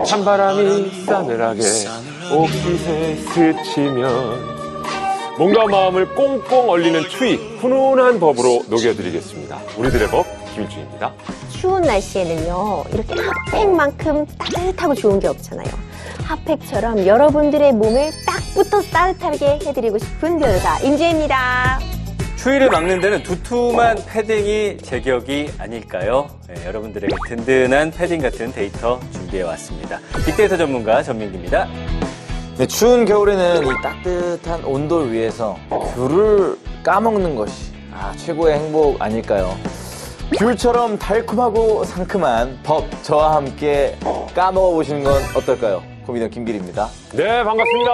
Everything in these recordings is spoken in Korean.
찬바람이 싸늘하게 옥깃에 스치면 몸과 마음을 꽁꽁 얼리는 추위, 훈훈한 법으로 녹여드리겠습니다. 우리들의 법, 김일중입니다. 추운 날씨에는요, 이렇게 핫팩만큼 따뜻하고 좋은 게 없잖아요. 핫팩처럼 여러분들의 몸을 딱 붙어서 따뜻하게 해드리고 싶은 변호사 임지혜입니다. 추위를 막는 데는 두툼한 패딩이 제격이 아닐까요? 네, 여러분들에게 든든한 패딩 같은 데이터 준비해왔습니다. 빅데이터 전문가 전민기입니다. 네, 추운 겨울에는 이 따뜻한 온돌 위에서 귤을 까먹는 것이 최고의 행복 아닐까요? 귤처럼 달콤하고 상큼한 법, 저와 함께 까먹어보시는 건 어떨까요? 코미디언 김길입니다. 네, 반갑습니다.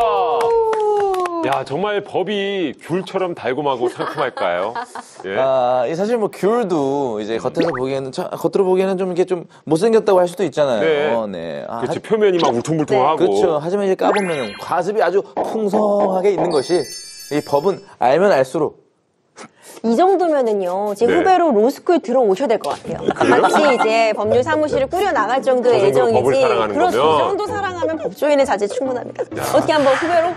야, 정말 법이 귤처럼 달콤하고 상큼할까요? 예. 사실 뭐 귤도 이제 겉으로 보기에는 좀 이렇게 좀 못생겼다고 할 수도 있잖아요. 네. 그렇지, 표면이 막 울퉁불퉁하고. 네. 그렇죠. 하지만 이제 까보면 과즙이 아주 풍성하게 있는 것이 이 법은 알면 알수록 이 정도면은요, 제 후배로 로스쿨 들어오셔야 될 것 같아요. 같이 이제 법률 사무실을 꾸려나갈 정도의 애정이지. 법을 사랑하는 그렇죠. 거면. 이 정도 사랑하면 법조인의 자질 충분합니다. 어떻게 한번 후배로?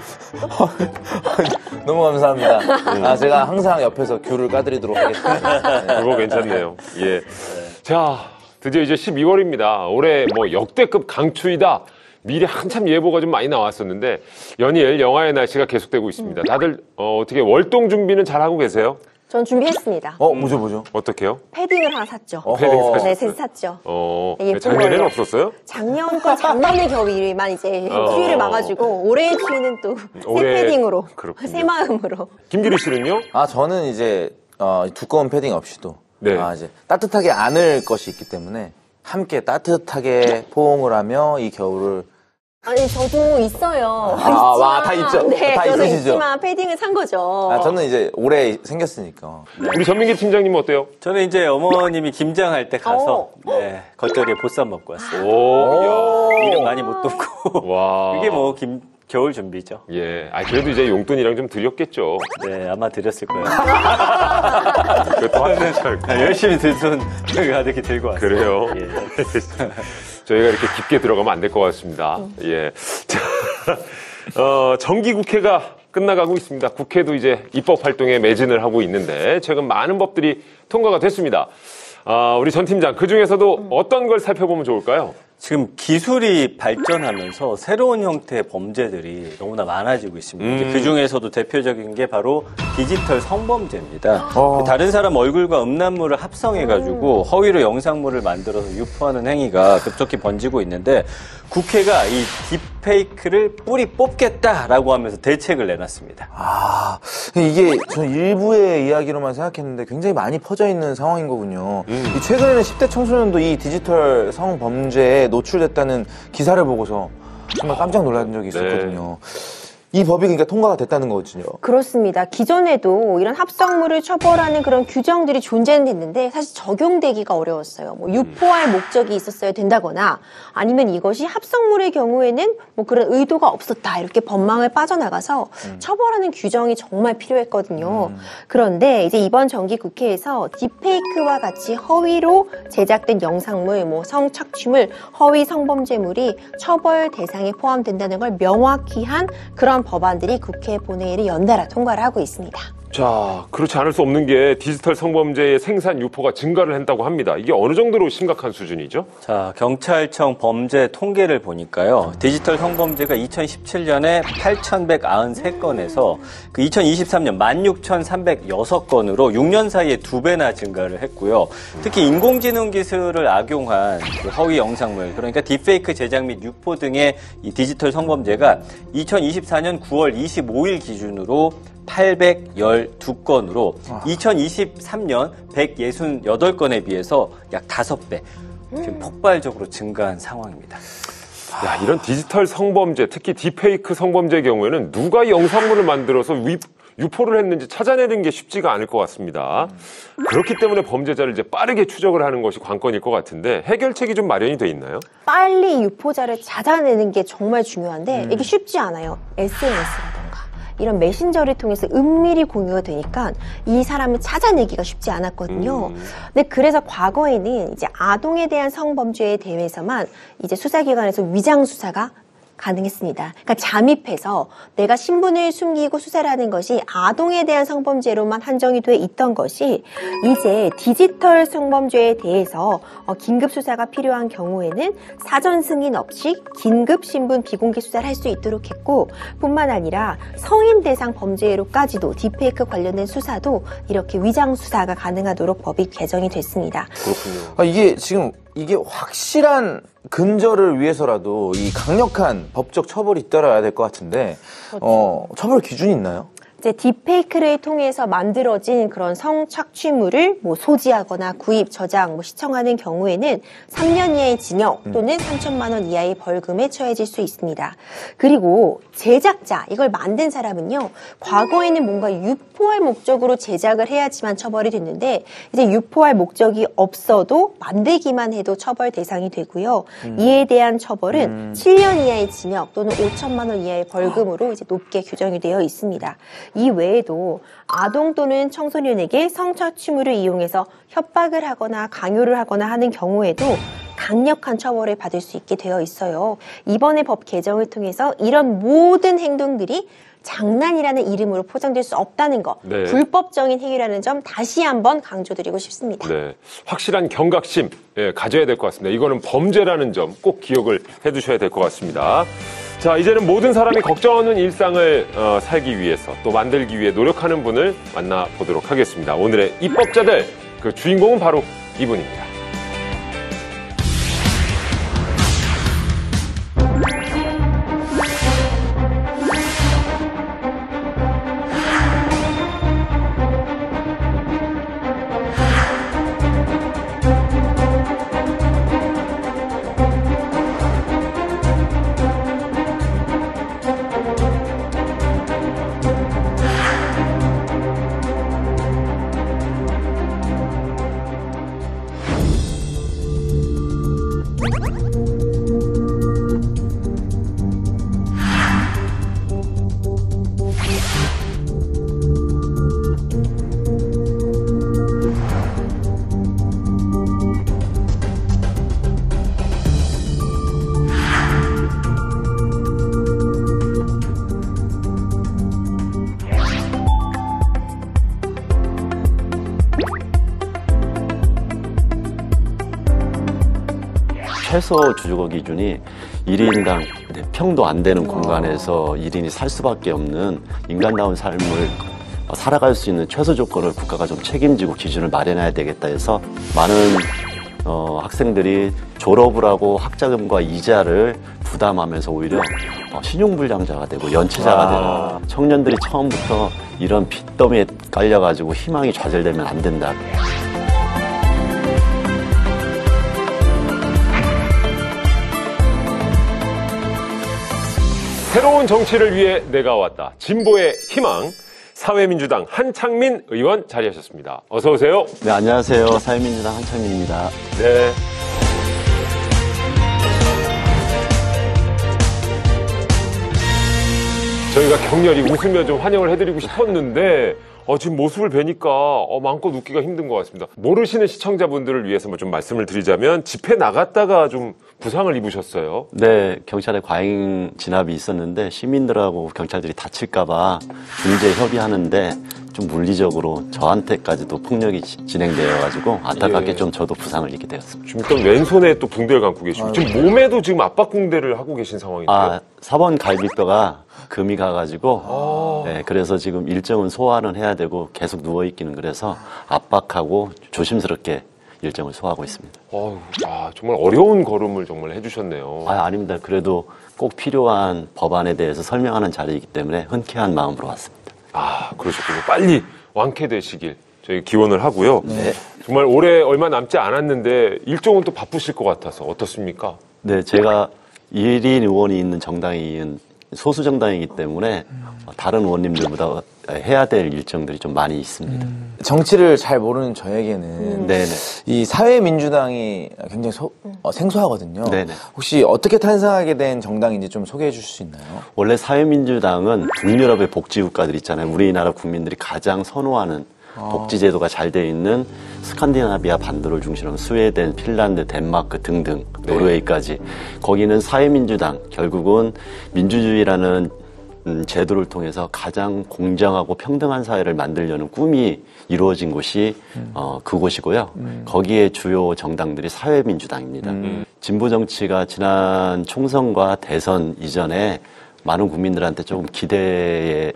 너무 감사합니다. 제가 항상 옆에서 귤을 까드리도록 하겠습니다. 네. 그거 괜찮네요. 예. 자, 드디어 이제 12월입니다. 올해 뭐 역대급 강추위다. 미리 한참 예보가 좀 많이 나왔었는데 연일 영하의 날씨가 계속되고 있습니다. 다들 어떻게 월동 준비는 잘 하고 계세요? 전 준비했습니다. 뭐죠? 어떻게요? 패딩을 하나 샀죠. 패딩 사셨어요? 네, 셋 샀죠. 네, 작년에는 없었어요? 작년의 겨울만 이제 추위를 막아주고 올해의 추위는 또 새 패딩으로, 새 마음으로. 김규리 씨는요? 저는 이제 두꺼운 패딩 없이도 네. 이제 따뜻하게 안을 것이 있기 때문에 함께 따뜻하게 포옹을 하며 이 겨울을 아니, 저도 있어요. 다 있죠? 네, 다 저도 있으시죠? 있지만 패딩을 산 거죠. 저는 이제 올해 생겼으니까. 우리 전민기 팀장님은 어때요? 저는 이제 어머님이 김장할 때 가서 겉절이에 보쌈 먹고 왔어요. 이름 많이 못 듣고. 와. 그게 뭐 겨울 준비죠. 예. 그래도 이제 용돈이랑 좀 드렸겠죠. 네, 아마 드렸을 거예요. 열심히 든 돈 가득히 들고 왔어요. 그래요? 예. 저희가 이렇게 깊게 들어가면 안 될 것 같습니다. 예. 자, 정기국회가 끝나가고 있습니다. 국회도 이제 입법 활동에 매진을 하고 있는데 최근 많은 법들이 통과가 됐습니다. 우리 전 팀장, 그 중에서도 어떤 걸 살펴보면 좋을까요? 지금 기술이 발전하면서 새로운 형태의 범죄들이 너무나 많아지고 있습니다. 그 중에서도 대표적인 게 바로 디지털 성범죄입니다. 다른 사람 얼굴과 음란물을 합성해가지고 허위로 영상물을 만들어서 유포하는 행위가 급속히 번지고 있는데 국회가 이 딥페이크를 뿌리 뽑겠다라고 하면서 대책을 내놨습니다. 이게 전 일부의 이야기로만 생각했는데 굉장히 많이 퍼져 있는 상황인 거군요. 최근에는 10대 청소년도 이 디지털 성범죄에 노출됐다는 기사를 보고서 정말 깜짝 놀란 적이 있었거든요. 이 법이 그러니까 통과가 됐다는 거거든요. 그렇습니다. 기존에도 이런 합성물을 처벌하는 그런 규정들이 존재는 했는데 사실 적용되기가 어려웠어요. 뭐 유포할 목적이 있었어야 된다거나 아니면 이것이 합성물의 경우에는 뭐 그런 의도가 없었다 이렇게 법망을 빠져나가서 처벌하는 규정이 정말 필요했거든요. 그런데 이제 이번 정기국회에서 딥페이크와 같이 허위로 제작된 영상물, 뭐 성착취물, 허위 성범죄물이 처벌 대상에 포함된다는 걸 명확히 한 그런 법안들이 국회 본회의를 연달아 통과를 하고 있습니다. 자, 그렇지 않을 수 없는 게 디지털 성범죄의 생산 유포가 증가를 한다고 합니다. 이게 어느 정도로 심각한 수준이죠? 자, 경찰청 범죄 통계를 보니까요. 디지털 성범죄가 2017년에 8,193건에서 그 2023년 16,306건으로 6년 사이에 2배나 증가를 했고요. 특히 인공지능 기술을 악용한 그 허위 영상물, 그러니까 딥페이크 제작 및 유포 등의 이 디지털 성범죄가 2024년 9월 25일 기준으로 812건으로 2023년 168건에 비해서 약 5배 지금 폭발적으로 증가한 상황입니다. 야, 이런 디지털 성범죄, 특히 딥페이크 성범죄의 경우에는 누가 영상물을 만들어서 유포를 했는지 찾아내는 게 쉽지가 않을 것 같습니다. 그렇기 때문에 범죄자를 이제 빠르게 추적을 하는 것이 관건일 것 같은데 해결책이 좀 마련이 돼 있나요? 빨리 유포자를 찾아내는 게 정말 중요한데 이게 쉽지 않아요. SNS라던가 이런 메신저를 통해서 은밀히 공유가 되니까 이 사람을 찾아내기가 쉽지 않았거든요. 근데 그래서 과거에는 이제 아동에 대한 성범죄에 대해서만 이제 수사기관에서 위장 수사가 가능했습니다. 그러니까 잠입해서 내가 신분을 숨기고 수사를 하는 것이 아동에 대한 성범죄로만 한정이 돼 있던 것이 이제 디지털 성범죄에 대해서 긴급 수사가 필요한 경우에는 사전 승인 없이 긴급 신분 비공개 수사를 할 수 있도록 했고 뿐만 아니라 성인 대상 범죄로까지도 딥페이크 관련된 수사도 이렇게 위장 수사가 가능하도록 법이 개정이 됐습니다. 그렇군요. 이게 지금 이게 확실한 근절을 위해서라도 이 강력한 법적 처벌이 잇따라야 될 것 같은데 처벌 기준이 있나요? 이제 딥페이크를 통해서 만들어진 그런 성착취물을 소지하거나 구입, 저장, 시청하는 경우에는 3년 이하의 징역 또는 3천만 원 이하의 벌금에 처해질 수 있습니다. 그리고 제작자, 이걸 만든 사람은요, 과거에는 뭔가 유포할 목적으로 제작을 해야지만 처벌이 됐는데 이제 유포할 목적이 없어도 만들기만 해도 처벌 대상이 되고요. 이에 대한 처벌은 7년 이하의 징역 또는 5천만 원 이하의 벌금으로 이제 높게 규정이 되어 있습니다. 이 외에도 아동 또는 청소년에게 성착취물을 이용해서 협박을 하거나 강요를 하거나 하는 경우에도 강력한 처벌을 받을 수 있게 되어 있어요. 이번에 법 개정을 통해서 이런 모든 행동들이 장난이라는 이름으로 포장될 수 없다는 거, 네. 불법적인 행위라는 점 다시 한번 강조드리고 싶습니다. 네, 확실한 경각심 가져야 될 것 같습니다. 이거는 범죄라는 점 꼭 기억을 해두셔야 될 것 같습니다. 자, 이제는 모든 사람이 걱정 없는 일상을 살기 위해서 또 만들기 위해 노력하는 분을 만나보도록 하겠습니다. 오늘의 입법자들, 그 주인공은 바로 이분입니다. 최소 주거 기준이 1인당 4평도 안 되는 공간에서 1인이 살 수밖에 없는 인간다운 삶을 살아갈 수 있는 최소 조건을 국가가 좀 책임지고 기준을 마련해야 되겠다 해서 많은 학생들이 졸업을 하고 학자금과 이자를 부담하면서 오히려 신용불량자가 되고 연체자가 되는 청년들이 처음부터 이런 빚더미에 깔려가지고 희망이 좌절되면 안 된다. 새로운 정치를 위해 내가 왔다. 진보의 희망. 사회민주당 한창민 의원 자리하셨습니다. 어서 오세요. 네, 안녕하세요. 사회민주당 한창민입니다. 네. 저희가 격렬히 웃으며 좀 환영을 해드리고 싶었는데 지금 모습을 뵈니까 마음껏 웃기가 힘든 것 같습니다. 모르시는 시청자분들을 위해서 좀 말씀을 드리자면 집회 나갔다가 좀 부상을 입으셨어요. 네, 경찰에 과잉 진압이 있었는데 시민들하고 경찰들이 다칠까봐 중재 협의하는데 좀 물리적으로 저한테까지도 폭력이 진행되어가지고 안타깝게 예. 좀 저도 부상을 입게 되었습니다. 지금 일단 왼손에 또 붕대를 감고 계시고 지금 몸에도 지금 압박붕대를 하고 계신 상황인데요. 4번 갈비뼈가 금이 가가지고 네, 그래서 지금 일정은 소화는 해야 되고 계속 누워있기는 그래서 압박하고 조심스럽게 일정을 소화하고 있습니다. 정말 어려운 걸음을 정말 해주셨네요. 아닙니다. 그래도 꼭 필요한 법안에 대해서 설명하는 자리이기 때문에 흔쾌한 마음으로 왔습니다. 그러셨군요. 빨리 완쾌되시길 저희 기원을 하고요. 네. 정말 올해 얼마 남지 않았는데 일정은 또 바쁘실 것 같아서 어떻습니까? 네, 제가 1인 의원이 있는 정당인 소수 정당이기 때문에 다른 의원님들보다 해야 될 일정들이 좀 많이 있습니다. 정치를 잘 모르는 저에게는 네네. 이 사회민주당이 굉장히 생소하거든요. 네네. 혹시 어떻게 탄생하게 된 정당인지 좀 소개해 주실 수 있나요? 원래 사회민주당은 북유럽의 복지국가들 있잖아요. 우리나라 국민들이 가장 선호하는 복지제도가 잘 돼 있는 스칸디나비아 반도를 중심으로 스웨덴, 핀란드, 덴마크 등등 노르웨이까지 거기는 사회민주당 결국은 민주주의라는 제도를 통해서 가장 공정하고 평등한 사회를 만들려는 꿈이 이루어진 곳이 그곳이고요. 거기에 주요 정당들이 사회민주당입니다. 진보 정치가 지난 총선과 대선 이전에 많은 국민들한테 조금 기대에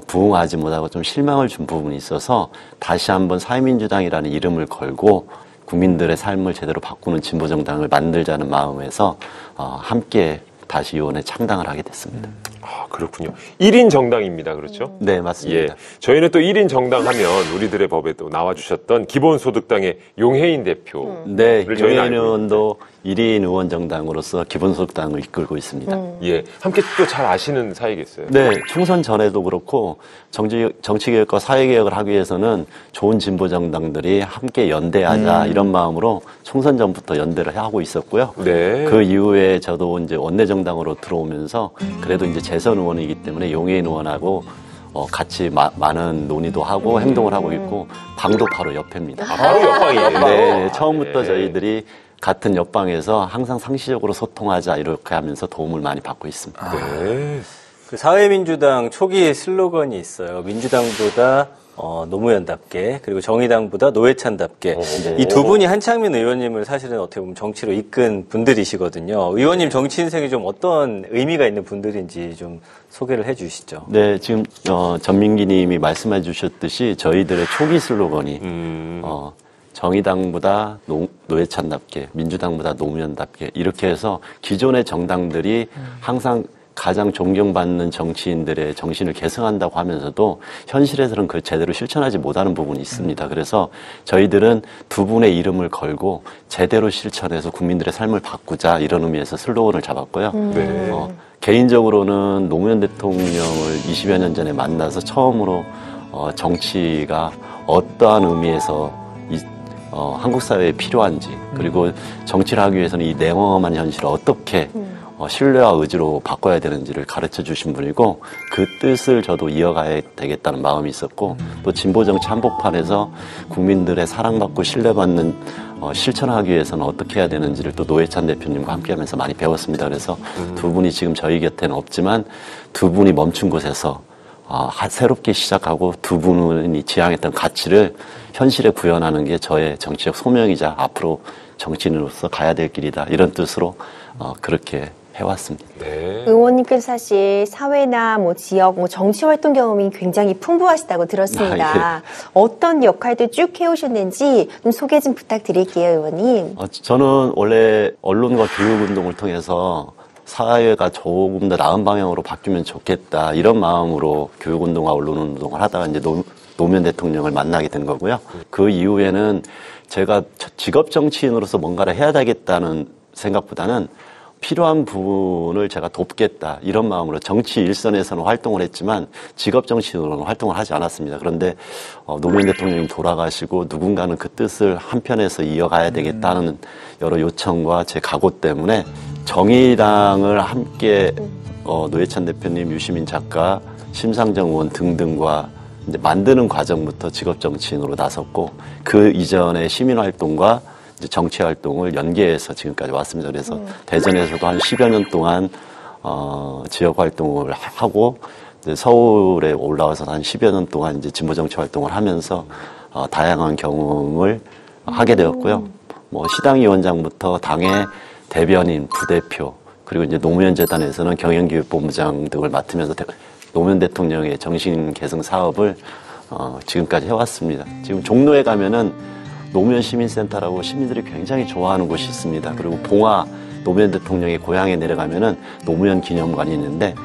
부응하지 못하고 좀 실망을 준 부분이 있어서 다시 한번 사회민주당이라는 이름을 걸고 국민들의 삶을 제대로 바꾸는 진보정당을 만들자는 마음에서 함께 다시 이번에 창당을 하게 됐습니다. 아, 그렇군요. 1인 정당입니다. 그렇죠? 네, 맞습니다. 예. 저희는 또 1인 정당 하면 우리들의 법에 또 나와주셨던 기본소득당의 용혜인 대표. 네, 저희는 용혜인 의원도 1인 의원 정당으로서 기본소득당을 이끌고 있습니다. 예. 함께 또 잘 아시는 사이겠어요. 네, 총선 전에도 그렇고 정치개혁과 사회개혁을 하기 위해서는 좋은 진보정당들이 함께 연대하자 이런 마음으로 총선 전부터 연대를 하고 있었고요. 네. 그 이후에 저도 이제 원내정당으로 들어오면서 그래도 이제 재선 의원이기 때문에 용혜인 의원하고 같이 많은 논의도 하고 행동을 하고 있고 방도 바로 옆입니다. 아, 바로 옆방이에요. 네, 처음부터 저희들이 같은 옆방에서 항상 상시적으로 소통하자 이렇게 하면서 도움을 많이 받고 있습니다. 네. 그 사회민주당 초기 슬로건이 있어요. 민주당보다 노무현답게, 그리고 정의당보다 노회찬답게. 이 두 분이 한창민 의원님을 사실은 어떻게 보면 정치로 이끈 분들이시거든요. 의원님 정치 인생이 좀 어떤 의미가 있는 분들인지 좀 소개를 해 주시죠. 네, 지금 전민기 님이 말씀해 주셨듯이 저희들의 초기 슬로건이 정의당보다 노회찬답게, 민주당보다 노무현답게 이렇게 해서 기존의 정당들이 항상 가장 존경받는 정치인들의 정신을 계승한다고 하면서도 현실에서는 그걸 제대로 실천하지 못하는 부분이 있습니다. 그래서 저희들은 두 분의 이름을 걸고 제대로 실천해서 국민들의 삶을 바꾸자 이런 의미에서 슬로건을 잡았고요. 네. 개인적으로는 노무현 대통령을 20여 년 전에 만나서 처음으로 정치가 어떠한 의미에서 한국 사회에 필요한지 그리고 정치를 하기 위해서는 이 냉엄한 현실을 어떻게 신뢰와 의지로 바꿔야 되는지를 가르쳐 주신 분이고 그 뜻을 저도 이어가야 되겠다는 마음이 있었고 또 진보정치 한복판에서 국민들의 사랑받고 신뢰받는 실천하기 위해서는 어떻게 해야 되는지를 또 노회찬 대표님과 함께하면서 많이 배웠습니다. 그래서 두 분이 지금 저희 곁에는 없지만 두 분이 멈춘 곳에서 새롭게 시작하고 두 분이 지향했던 가치를 현실에 구현하는 게 저의 정치적 소명이자 앞으로 정치인으로서 가야 될 길이다 이런 뜻으로 그렇게 해왔습니다. 네. 의원님께서 사실 사회나 지역, 정치 활동 경험이 굉장히 풍부하시다고 들었습니다. 어떤 역할들 쭉 해오셨는지 좀 소개 좀 부탁드릴게요, 의원님. 저는 원래 언론과 교육운동을 통해서 사회가 조금 더 나은 방향으로 바뀌면 좋겠다 이런 마음으로 교육운동과 언론운동을 하다가 이제 노무현 대통령을 만나게 된 거고요. 그 이후에는 제가 직업 정치인으로서 뭔가를 해야 되겠다는 생각보다는 필요한 부분을 제가 돕겠다 이런 마음으로 정치 일선에서는 활동을 했지만 직업 정치인으로는 활동을 하지 않았습니다. 그런데 노무현 대통령이 돌아가시고 누군가는 그 뜻을 한편에서 이어가야 되겠다는 여러 요청과 제 각오 때문에 정의당을 함께 노회찬 대표님, 유시민 작가, 심상정 의원 등등과 이제 만드는 과정부터 직업 정치인으로 나섰고 그 이전의 시민활동과 정치활동을 연계해서 지금까지 왔습니다. 그래서 대전에서도 한 10여 년 동안 지역활동을 하고 이제 서울에 올라와서 한 10여 년 동안 이제 진보정치활동을 하면서 다양한 경험을 하게 되었고요. 시당위원장부터 당의 대변인, 부대표 그리고 이제 노무현재단에서는 경영기획본부장 등을 맡으면서 노무현 대통령의 정신개성 사업을 지금까지 해왔습니다. 지금 종로에 가면은 노무현 시민센터라고 시민들이 굉장히 좋아하는 곳이 있습니다. 그리고 봉화 노무현 대통령의 고향에 내려가면은 노무현 기념관이 있는데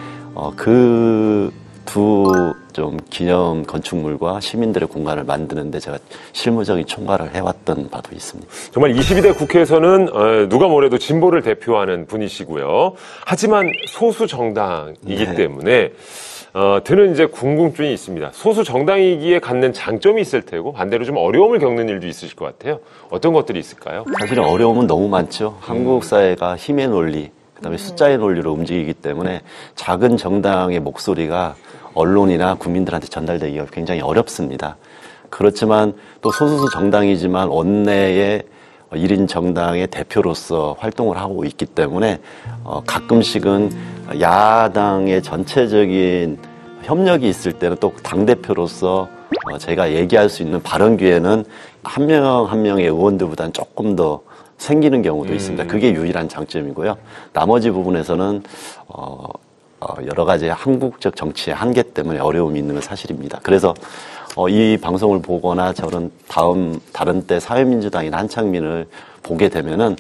그 두 좀 기념 건축물과 시민들의 공간을 만드는데 제가 실무적인 총괄을 해왔던 바도 있습니다. 정말 22대 국회에서는 누가 뭐래도 진보를 대표하는 분이시고요. 하지만 소수 정당이기 네. 때문에 드는 이제 궁금증이 있습니다. 소수 정당이기에 갖는 장점이 있을 테고 반대로 좀 어려움을 겪는 일도 있으실 것 같아요. 어떤 것들이 있을까요? 사실은 어려움은 너무 많죠. 한국 사회가 힘의 논리, 그다음에 숫자의 논리로 움직이기 때문에 작은 정당의 목소리가 언론이나 국민들한테 전달되기가 굉장히 어렵습니다. 그렇지만 또 소수 정당이지만 원내의 1인 정당의 대표로서 활동을 하고 있기 때문에 가끔씩은 야당의 전체적인 협력이 있을 때는 또 당대표로서 제가 얘기할 수 있는 발언 기회는 한 명 한 명의 의원들보다는 조금 더 생기는 경우도 있습니다. 그게 유일한 장점이고요. 나머지 부분에서는 여러 가지 한국적 정치의 한계 때문에 어려움이 있는 건 사실입니다. 그래서 이 방송을 보거나 저는 다른 때 사회민주당인 한창민을 보게 되면은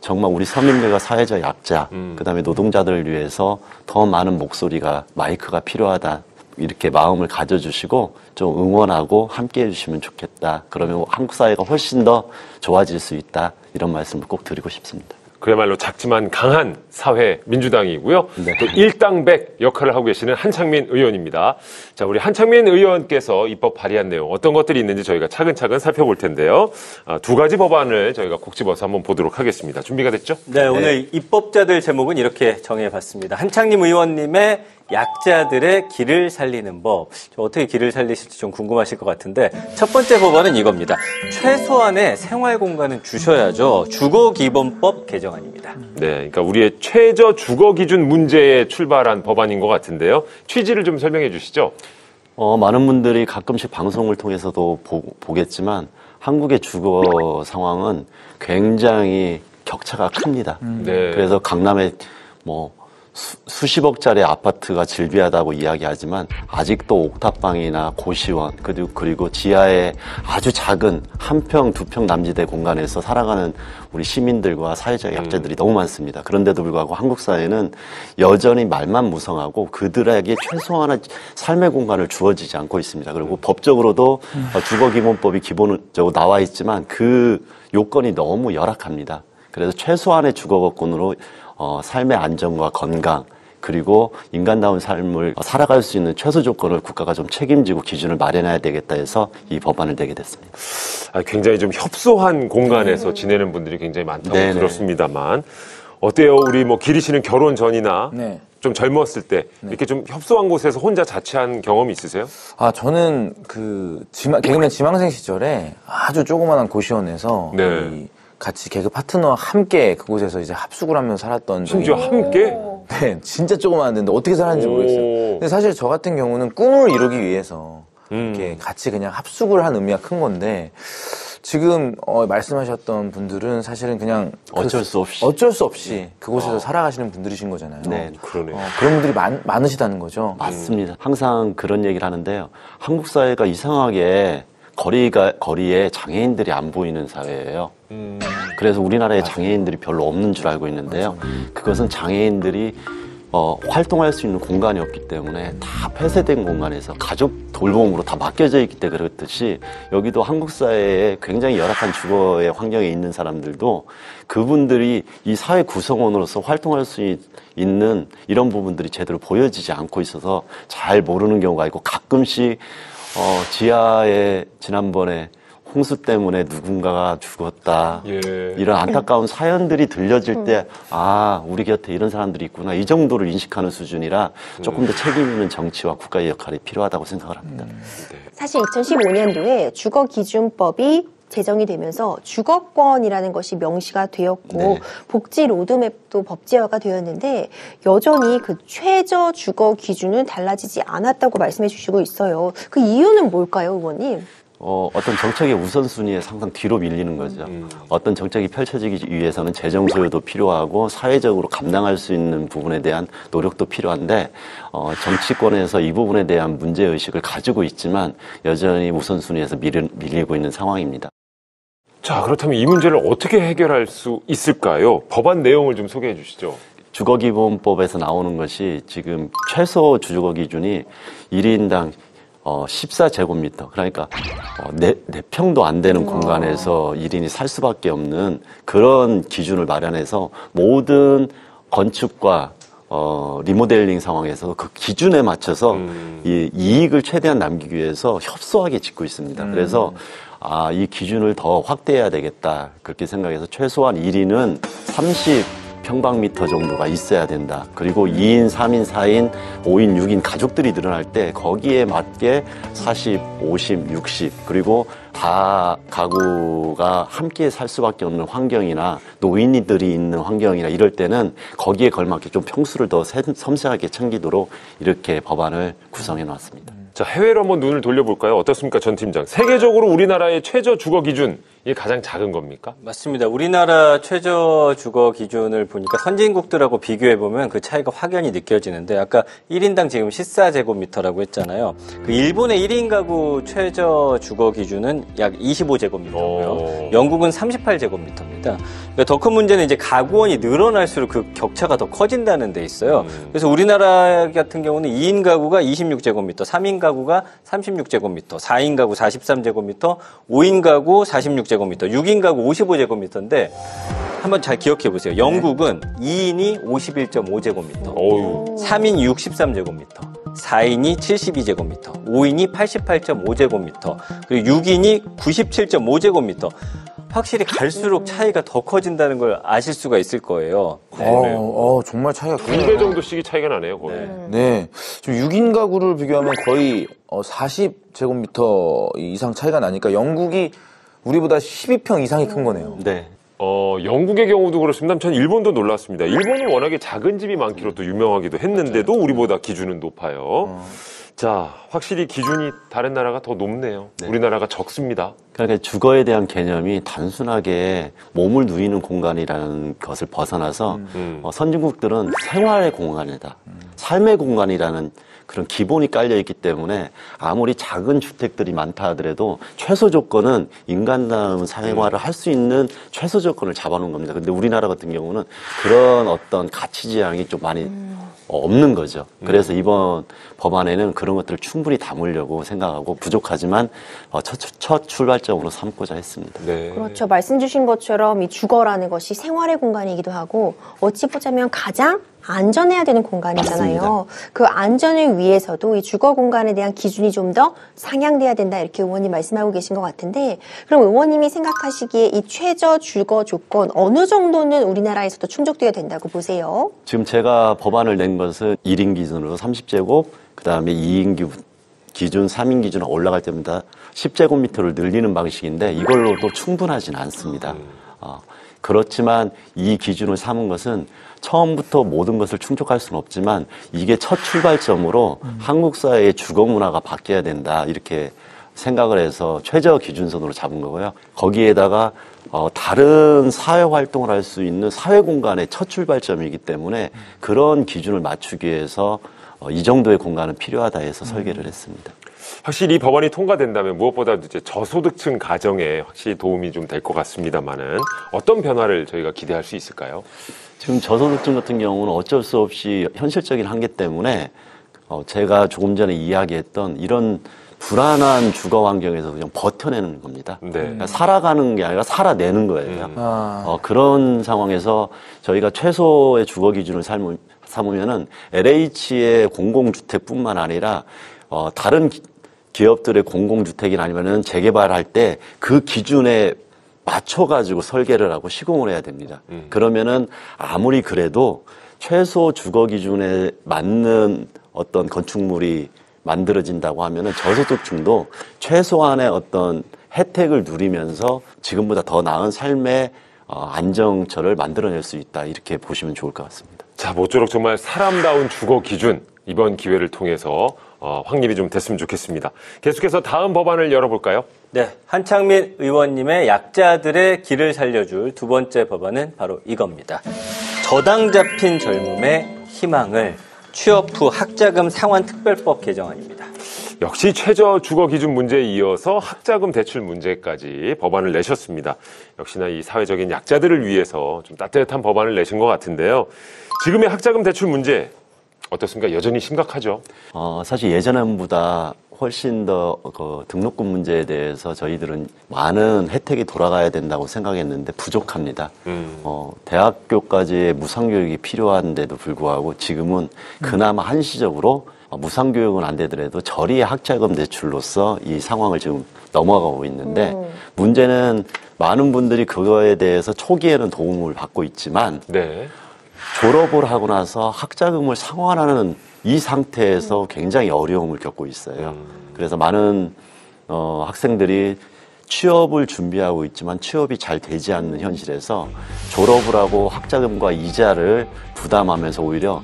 정말 우리 서민들과 사회적 약자, 그다음에 노동자들을 위해서 더 많은 목소리가 마이크가 필요하다. 이렇게 마음을 가져주시고 좀 응원하고 함께 해주시면 좋겠다. 그러면 한국 사회가 훨씬 더 좋아질 수 있다. 이런 말씀을 꼭 드리고 싶습니다. 그야말로 작지만 강한 사회 민주당이고요. 네. 또 일당백 역할을 하고 계시는 한창민 의원입니다. 자, 우리 한창민 의원께서 입법 발의한 내용 어떤 것들이 있는지 저희가 차근차근 살펴볼 텐데요. 두 가지 법안을 저희가 꼭 집어서 한번 보도록 하겠습니다. 준비가 됐죠? 네, 오늘 입법자들 제목은 이렇게 정해봤습니다. 한창님 의원님의 약자들의 길을 살리는 법. 어떻게 길을 살리실지 좀 궁금하실 것 같은데 첫 번째 법안은 이겁니다. 최소한의 생활 공간은 주셔야죠. 주거기본법 개정안입니다. 네, 그러니까 우리의 최저 주거 기준 문제에 출발한 법안인 것 같은데요. 취지를 좀 설명해 주시죠. 많은 분들이 가끔씩 방송을 통해서도 보겠지만 한국의 주거 상황은 굉장히 격차가 큽니다. 네. 그래서 강남에 수십억짜리 아파트가 즐비하다고 이야기하지만 아직도 옥탑방이나 고시원 그리고 지하에 아주 작은 한 평, 두 평 남짓의 공간에서 살아가는 우리 시민들과 사회적 약자들이 너무 많습니다. 그런데도 불구하고 한국 사회는 여전히 말만 무성하고 그들에게 최소한의 삶의 공간을 주어지지 않고 있습니다. 그리고 법적으로도 주거기본법이 기본적으로 나와 있지만 그 요건이 너무 열악합니다. 그래서 최소한의 주거권으로 삶의 안정과 건강 그리고 인간다운 삶을 살아갈 수 있는 최소 조건을 국가가 좀 책임지고 기준을 마련해야 되겠다 해서 이 법안을 내게 됐습니다. 굉장히 좀 협소한 공간에서 지내는 분들이 굉장히 많다고 네네. 들었습니다만 어때요? 우리 기리씨는 결혼 전이나 네. 좀 젊었을 때 이렇게 좀 협소한 곳에서 혼자 자취한 경험이 있으세요? 저는 개그맨 지망생 시절에 아주 조그만한 고시원에서 네. 같이 개그 파트너와 함께 그곳에서 이제 합숙을 하면서 살았던 적이 심지어 함께? 네, 진짜 조그만한데 어떻게 살았는지 모르겠어요. 근데 사실 저 같은 경우는 꿈을 이루기 위해서 이렇게 같이 그냥 합숙을 한 의미가 큰 건데 지금 말씀하셨던 분들은 사실은 그냥 어쩔 수 없이 그곳에서 살아가시는 분들이신 거잖아요. 네. 그러네요. 그런 분들이 많으시다는 거죠. 맞습니다. 항상 그런 얘기를 하는데요. 한국 사회가 이상하게 거리에 장애인들이 안 보이는 사회예요. 그래서 우리나라에 장애인들이 별로 없는 줄 알고 있는데요. 그것은 장애인들이 활동할 수 있는 공간이 없기 때문에 다 폐쇄된 공간에서 가족 돌봄으로 다 맡겨져 있기 때문에 그렇듯이 여기도 한국 사회에 굉장히 열악한 주거의 환경에 있는 사람들도 그분들이 이 사회 구성원으로서 활동할 수 있는 이런 부분들이 제대로 보여지지 않고 있어서 잘 모르는 경우가 있고 가끔씩 지하에 지난번에 홍수 때문에 누군가가 죽었다. 예. 이런 안타까운 사연들이 들려질 때, 우리 곁에 이런 사람들이 있구나. 이 정도를 인식하는 수준이라 조금 더 책임 있는 정치와 국가의 역할이 필요하다고 생각을 합니다. 사실 2015년도에 주거기준법이 제정이 되면서 주거권이라는 것이 명시가 되었고 네. 복지 로드맵도 법제화가 되었는데 여전히 그 최저 주거 기준은 달라지지 않았다고 말씀해 주시고 있어요. 그 이유는 뭘까요, 의원님? 어떤 정책의 우선순위에 항상 뒤로 밀리는 거죠. 어떤 정책이 펼쳐지기 위해서는 재정 소요도 필요하고 사회적으로 감당할 수 있는 부분에 대한 노력도 필요한데 정치권에서 이 부분에 대한 문제의식을 가지고 있지만 여전히 우선순위에서 밀리고 있는 상황입니다. 자, 그렇다면 이 문제를 어떻게 해결할 수 있을까요? 법안 내용을 좀 소개해 주시죠. 주거기본법에서 나오는 것이 지금 최소 주거 기준이 1인당 14제곱미터. 그러니까 4평도 안 되는 공간에서 1인이 살 수밖에 없는 그런 기준을 마련해서 모든 건축과 리모델링 상황에서 그 기준에 맞춰서 이 이익을 최대한 남기기 위해서 협소하게 짓고 있습니다. 그래서 이 기준을 더 확대해야 되겠다. 그렇게 생각해서 최소한 1인은 30평방미터 정도가 있어야 된다. 그리고 2인, 3인, 4인, 5인, 6인 가족들이 늘어날 때 거기에 맞게 40, 50, 60 그리고 다 가구가 함께 살 수밖에 없는 환경이나 노인들이 있는 환경이나 이럴 때는 거기에 걸맞게 좀 평수를 더 섬세하게 챙기도록 이렇게 법안을 구성해 놨습니다. 자, 해외로 한번 눈을 돌려볼까요? 어떻습니까, 전 팀장? 세계적으로 우리나라의 최저 주거 기준, 이게 가장 작은 겁니까? 맞습니다. 우리나라 최저 주거 기준을 보니까 선진국들하고 비교해보면 그 차이가 확연히 느껴지는데 아까 1인당 지금 14제곱미터라고 했잖아요. 그 일본의 1인 가구 최저 주거 기준은 약 25제곱미터고요. 영국은 38제곱미터입니다. 그러니까 더 큰 문제는 이제 가구원이 늘어날수록 그 격차가 더 커진다는 데 있어요. 그래서 우리나라 같은 경우는 2인 가구가 26제곱미터, 3인 가구가 36제곱미터, 4인 가구 43제곱미터, 5인 가구 46제곱미터, 6인 가구 55제곱미터인데 한번 잘 기억해 보세요. 영국은 2인이 51.5제곱미터, 3인이 63제곱미터, 4인이 72제곱미터, 5인이 88.5제곱미터, 그리고 6인이 97.5제곱미터. 확실히 갈수록 차이가 더 커진다는 걸 아실 수가 있을 거예요. 정말 차이가 2배 정도씩이 차이가 나네요, 거의. 네. 지금 6인 가구를 비교하면 거의 40제곱미터 이상 차이가 나니까 영국이 우리보다 12평 이상이 큰 거네요. 네. 영국의 경우도 그렇습니다. 전 일본도 놀랐습니다. 일본은 워낙에 작은 집이 많기로 또 유명하기도 했는데도 우리보다 기준은 높아요. 자, 확실히 기준이 다른 나라가 더 높네요. 네. 우리나라가 적습니다. 그러니까 주거에 대한 개념이 단순하게 몸을 누이는 공간이라는 것을 벗어나서 선진국들은 생활의 공간이다. 삶의 공간이라는 그런 기본이 깔려 있기 때문에 아무리 작은 주택들이 많다 하더라도 최소 조건은 인간다운 생활을 할 수 있는 최소 조건을 잡아놓은 겁니다. 근데 우리나라 같은 경우는 그런 어떤 가치 지향이 좀 많이 없는 거죠. 그래서 이번 법안에는 그런 것들을 충분히 담으려고 생각하고 부족하지만 첫 출발점으로 삼고자 했습니다. 네. 그렇죠. 말씀 주신 것처럼 이 주거라는 것이 생활의 공간이기도 하고 어찌 보자면 가장 안전해야 되는 공간이잖아요. 맞습니다. 그 안전을 위해서도 이 주거 공간에 대한 기준이 좀 더 상향돼야 된다 이렇게 의원님 말씀하고 계신 것 같은데 그럼 의원님이 생각하시기에 이 최저 주거 조건 어느 정도는 우리나라에서도 충족돼야 된다고 보세요? 지금 제가 법안을 낸 것은 1인 기준으로 30제곱, 그 다음에 2인 기준, 3인 기준으로 올라갈 때마다 10제곱미터를 늘리는 방식인데 이걸로도 충분하지는 않습니다. 그렇지만 이 기준을 삼은 것은 처음부터 모든 것을 충족할 수는 없지만 이게 첫 출발점으로 한국 사회의 주거 문화가 바뀌어야 된다 이렇게 생각을 해서 최저 기준선으로 잡은 거고요. 거기에다가 다른 사회 활동을 할 수 있는 사회 공간의 첫 출발점이기 때문에 그런 기준을 맞추기 위해서 이 정도의 공간은 필요하다 해서 설계를 했습니다. 확실히 이 법안이 통과된다면 무엇보다도 이제 저소득층 가정에 확실히 도움이 좀 될 것 같습니다만은 어떤 변화를 저희가 기대할 수 있을까요? 지금 저소득층 같은 경우는 어쩔 수 없이 현실적인 한계 때문에 제가 조금 전에 이야기했던 이런 불안한 주거 환경에서 그냥 버텨내는 겁니다. 네. 그러니까 살아가는 게 아니라 살아내는 거예요. 그런 상황에서 저희가 최소의 주거 기준을 삼으면은 LH의 공공주택뿐만 아니라 다른 기업들의 공공주택이나 아니면은 재개발할 때 그 기준에 맞춰가지고 설계를 하고 시공을 해야 됩니다. 그러면은 아무리 그래도 최소 주거 기준에 맞는 어떤 건축물이 만들어진다고 하면은 저소득층도 최소한의 어떤 혜택을 누리면서 지금보다 더 나은 삶의 안정처를 만들어낼 수 있다. 이렇게 보시면 좋을 것 같습니다. 자, 모쪼록 정말 사람다운 주거 기준 이번 기회를 통해서 확립이 좀 됐으면 좋겠습니다. 계속해서 다음 법안을 열어볼까요? 네, 한창민 의원님의 약자들의 길을 살려줄 두 번째 법안은 바로 이겁니다. 저당 잡힌 젊음의 희망을 취업 후 학자금 상환 특별법 개정안입니다. 역시 최저 주거 기준 문제에 이어서 학자금 대출 문제까지 법안을 내셨습니다. 역시나 이 사회적인 약자들을 위해서 좀 따뜻한 법안을 내신 것 같은데요. 지금의 학자금 대출 문제 어떻습니까? 여전히 심각하죠? 사실 예전보다 훨씬 더 그 등록금 문제에 대해서 저희들은 많은 혜택이 돌아가야 된다고 생각했는데 부족합니다. 대학교까지의 무상교육이 필요한데도 불구하고 지금은 그나마 한시적으로 무상교육은 안 되더라도 저리의 학자금 대출로서 이 상황을 지금 넘어가고 있는데 문제는 많은 분들이 그거에 대해서 초기에는 도움을 받고 있지만 네. 졸업을 하고 나서 학자금을 상환하는 이 상태에서 굉장히 어려움을 겪고 있어요. 그래서 많은 학생들이 취업을 준비하고 있지만 취업이 잘 되지 않는 현실에서 졸업을 하고 학자금과 이자를 부담하면서 오히려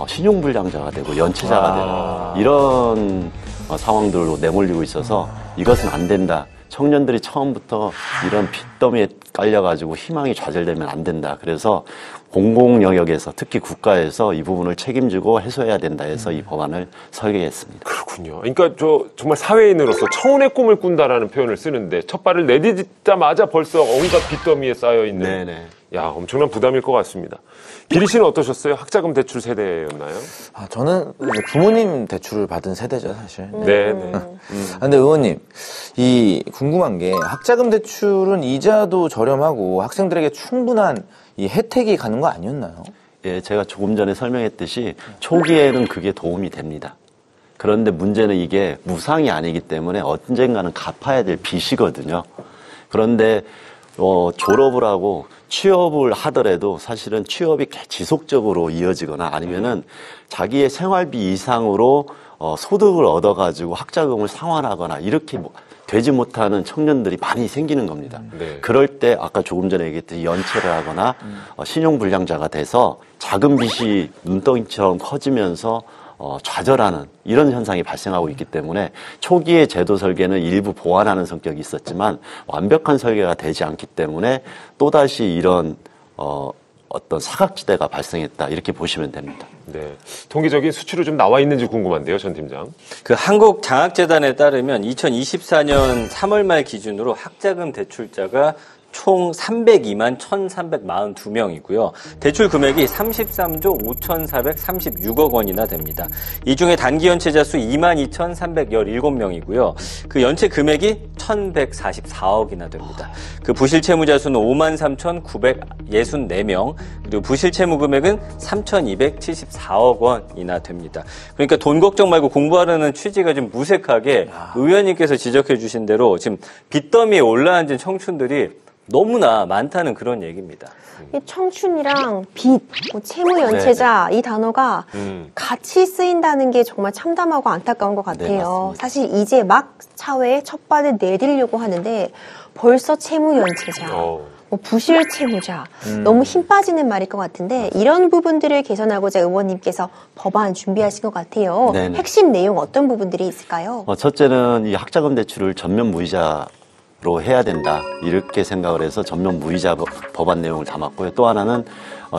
신용불량자가 되고 연체자가 되는 이런 상황들로 내몰리고 있어서 이것은 안 된다. 청년들이 처음부터 이런 빚더미에 깔려가지고 희망이 좌절되면 안 된다. 그래서 공공 영역에서 특히 국가에서 이 부분을 책임지고 해소해야 된다 해서 이 법안을 설계했습니다. 그렇군요. 그러니까 정말 사회인으로서 청운의 꿈을 꾼다라는 표현을 쓰는데 첫 발을 내딛자마자 벌써 온갖 빚더미에 쌓여있는 네네. 야, 엄청난 부담일 것 같습니다. 기리 씨는 어떠셨어요? 학자금 대출 세대였나요? 저는 이제 부모님 대출을 받은 세대죠, 사실. 네, 네. 근데 의원님, 이 궁금한 게 학자금 대출은 이자도 저렴하고 학생들에게 충분한 이 혜택이 가는 거 아니었나요? 예, 제가 조금 전에 설명했듯이 초기에는 그게 도움이 됩니다. 그런데 문제는 이게 무상이 아니기 때문에 언젠가는 갚아야 될 빚이거든요. 그런데 졸업을 하고 취업을 하더라도 사실은 취업이 지속적으로 이어지거나 아니면은 자기의 생활비 이상으로 소득을 얻어가지고 학자금을 상환하거나 이렇게 되지 못하는 청년들이 많이 생기는 겁니다. 네. 그럴 때 아까 조금 전에 얘기했듯이 연체를 하거나 신용불량자가 돼서 작은 빚이 눈덩이처럼 커지면서 좌절하는 이런 현상이 발생하고 있기 때문에 초기의 제도 설계는 일부 보완하는 성격이 있었지만 완벽한 설계가 되지 않기 때문에 또다시 이런 어떤 사각지대가 발생했다 이렇게 보시면 됩니다. 네. 통계적인 수치로 좀 나와 있는지 궁금한데요, 전 팀장. 그 한국장학재단에 따르면 2024년 3월 말 기준으로 학자금 대출자가 총 302만 1,342명이고요. 대출 금액이 33조 5,436억 원이나 됩니다. 이 중에 단기 연체자 수 22,317명이고요. 그 연체 금액이 1,144억이나 됩니다. 그 부실 채무자 수는 53,964명, 그리고 부실 채무 금액은 3,274억 원이나 됩니다. 그러니까 돈 걱정 말고 공부하라는 취지가 좀 무색하게 의원님께서 지적해 주신 대로 지금 빚더미에 올라앉은 청춘들이 너무나 많다는 그런 얘기입니다. 이 청춘이랑 빚, 채무연체자 이 단어가 같이 쓰인다는 게 정말 참담하고 안타까운 것 같아요. 네, 사실 이제 막 사회에 첫 발을 내디려고 하는데 벌써 채무연체자, 부실 채무자 너무 힘 빠지는 말일 것 같은데 이런 부분들을 개선하고자 의원님께서 법안 준비하신 것 같아요. 네네. 핵심 내용 어떤 부분들이 있을까요? 첫째는 이 학자금 대출을 전면 무이자로 해야 된다 이렇게 생각을 해서 전면 무이자 법안 내용을 담았고요. 또 하나는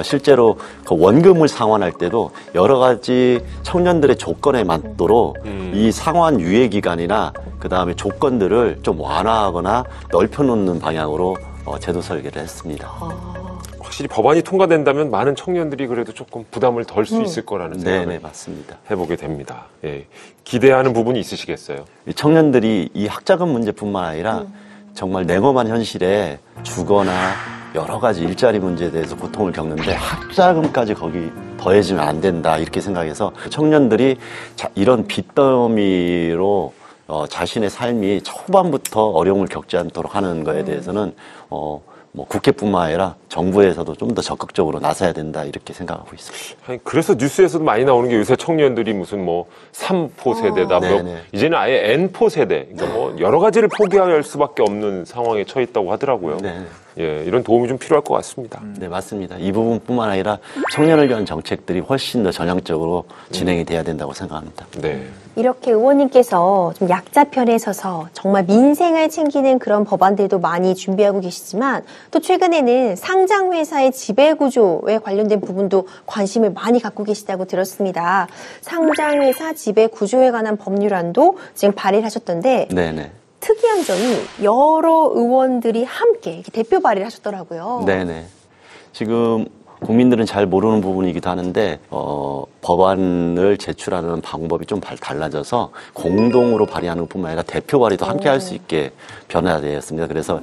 실제로 그 원금을 상환할 때도 여러 가지 청년들의 조건에 맞도록 이 상환 유예 기간이나 그 다음에 조건들을 좀 완화하거나 넓혀놓는 방향으로 제도 설계를 했습니다. 확실히 법안이 통과된다면 많은 청년들이 그래도 조금 부담을 덜 수 있을 거라는 생각을 네, 맞습니다. 해보게 됩니다. 예. 기대하는 부분이 있으시겠어요? 이 청년들이 이 학자금 문제뿐만 아니라 정말 냉엄한 현실에 주거나 여러 가지 일자리 문제에 대해서 고통을 겪는데 학자금까지 거기 더해지면 안 된다 이렇게 생각해서 청년들이 이런 빚더미로 자신의 삶이 초반부터 어려움을 겪지 않도록 하는 거에 대해서는 국회뿐만 아니라 정부에서도 좀 더 적극적으로 나서야 된다 이렇게 생각하고 있습니다. 아니, 그래서 뉴스에서도 많이 나오는 게 요새 청년들이 무슨 3포 세대다, 이제는 아예 N포 세대, 그러니까 여러 가지를 포기할 수밖에 없는 상황에 처해 있다고 하더라고요. 네. 예, 이런 도움이 좀 필요할 것 같습니다. 네, 맞습니다. 이 부분뿐만 아니라 청년을 위한 정책들이 훨씬 더 전향적으로 진행이 돼야 된다고 생각합니다. 네. 이렇게 의원님께서 좀 약자 편에 서서 정말 민생을 챙기는 그런 법안들도 많이 준비하고 계시지만 또 최근에는 상장회사의 지배구조에 관련된 부분도 관심을 많이 갖고 계시다고 들었습니다. 상장회사 지배구조에 관한 법률안도 지금 발의를 하셨던데 네네. 특이한 점이 여러 의원들이 함께 이렇게 대표 발의를 하셨더라고요. 네네. 지금 국민들은 잘 모르는 부분이기도 하는데 법안을 제출하는 방법이 좀 달라져서 공동으로 발의하는 것뿐만 아니라 대표 발의도 함께 할 수 있게 변화되었습니다. 그래서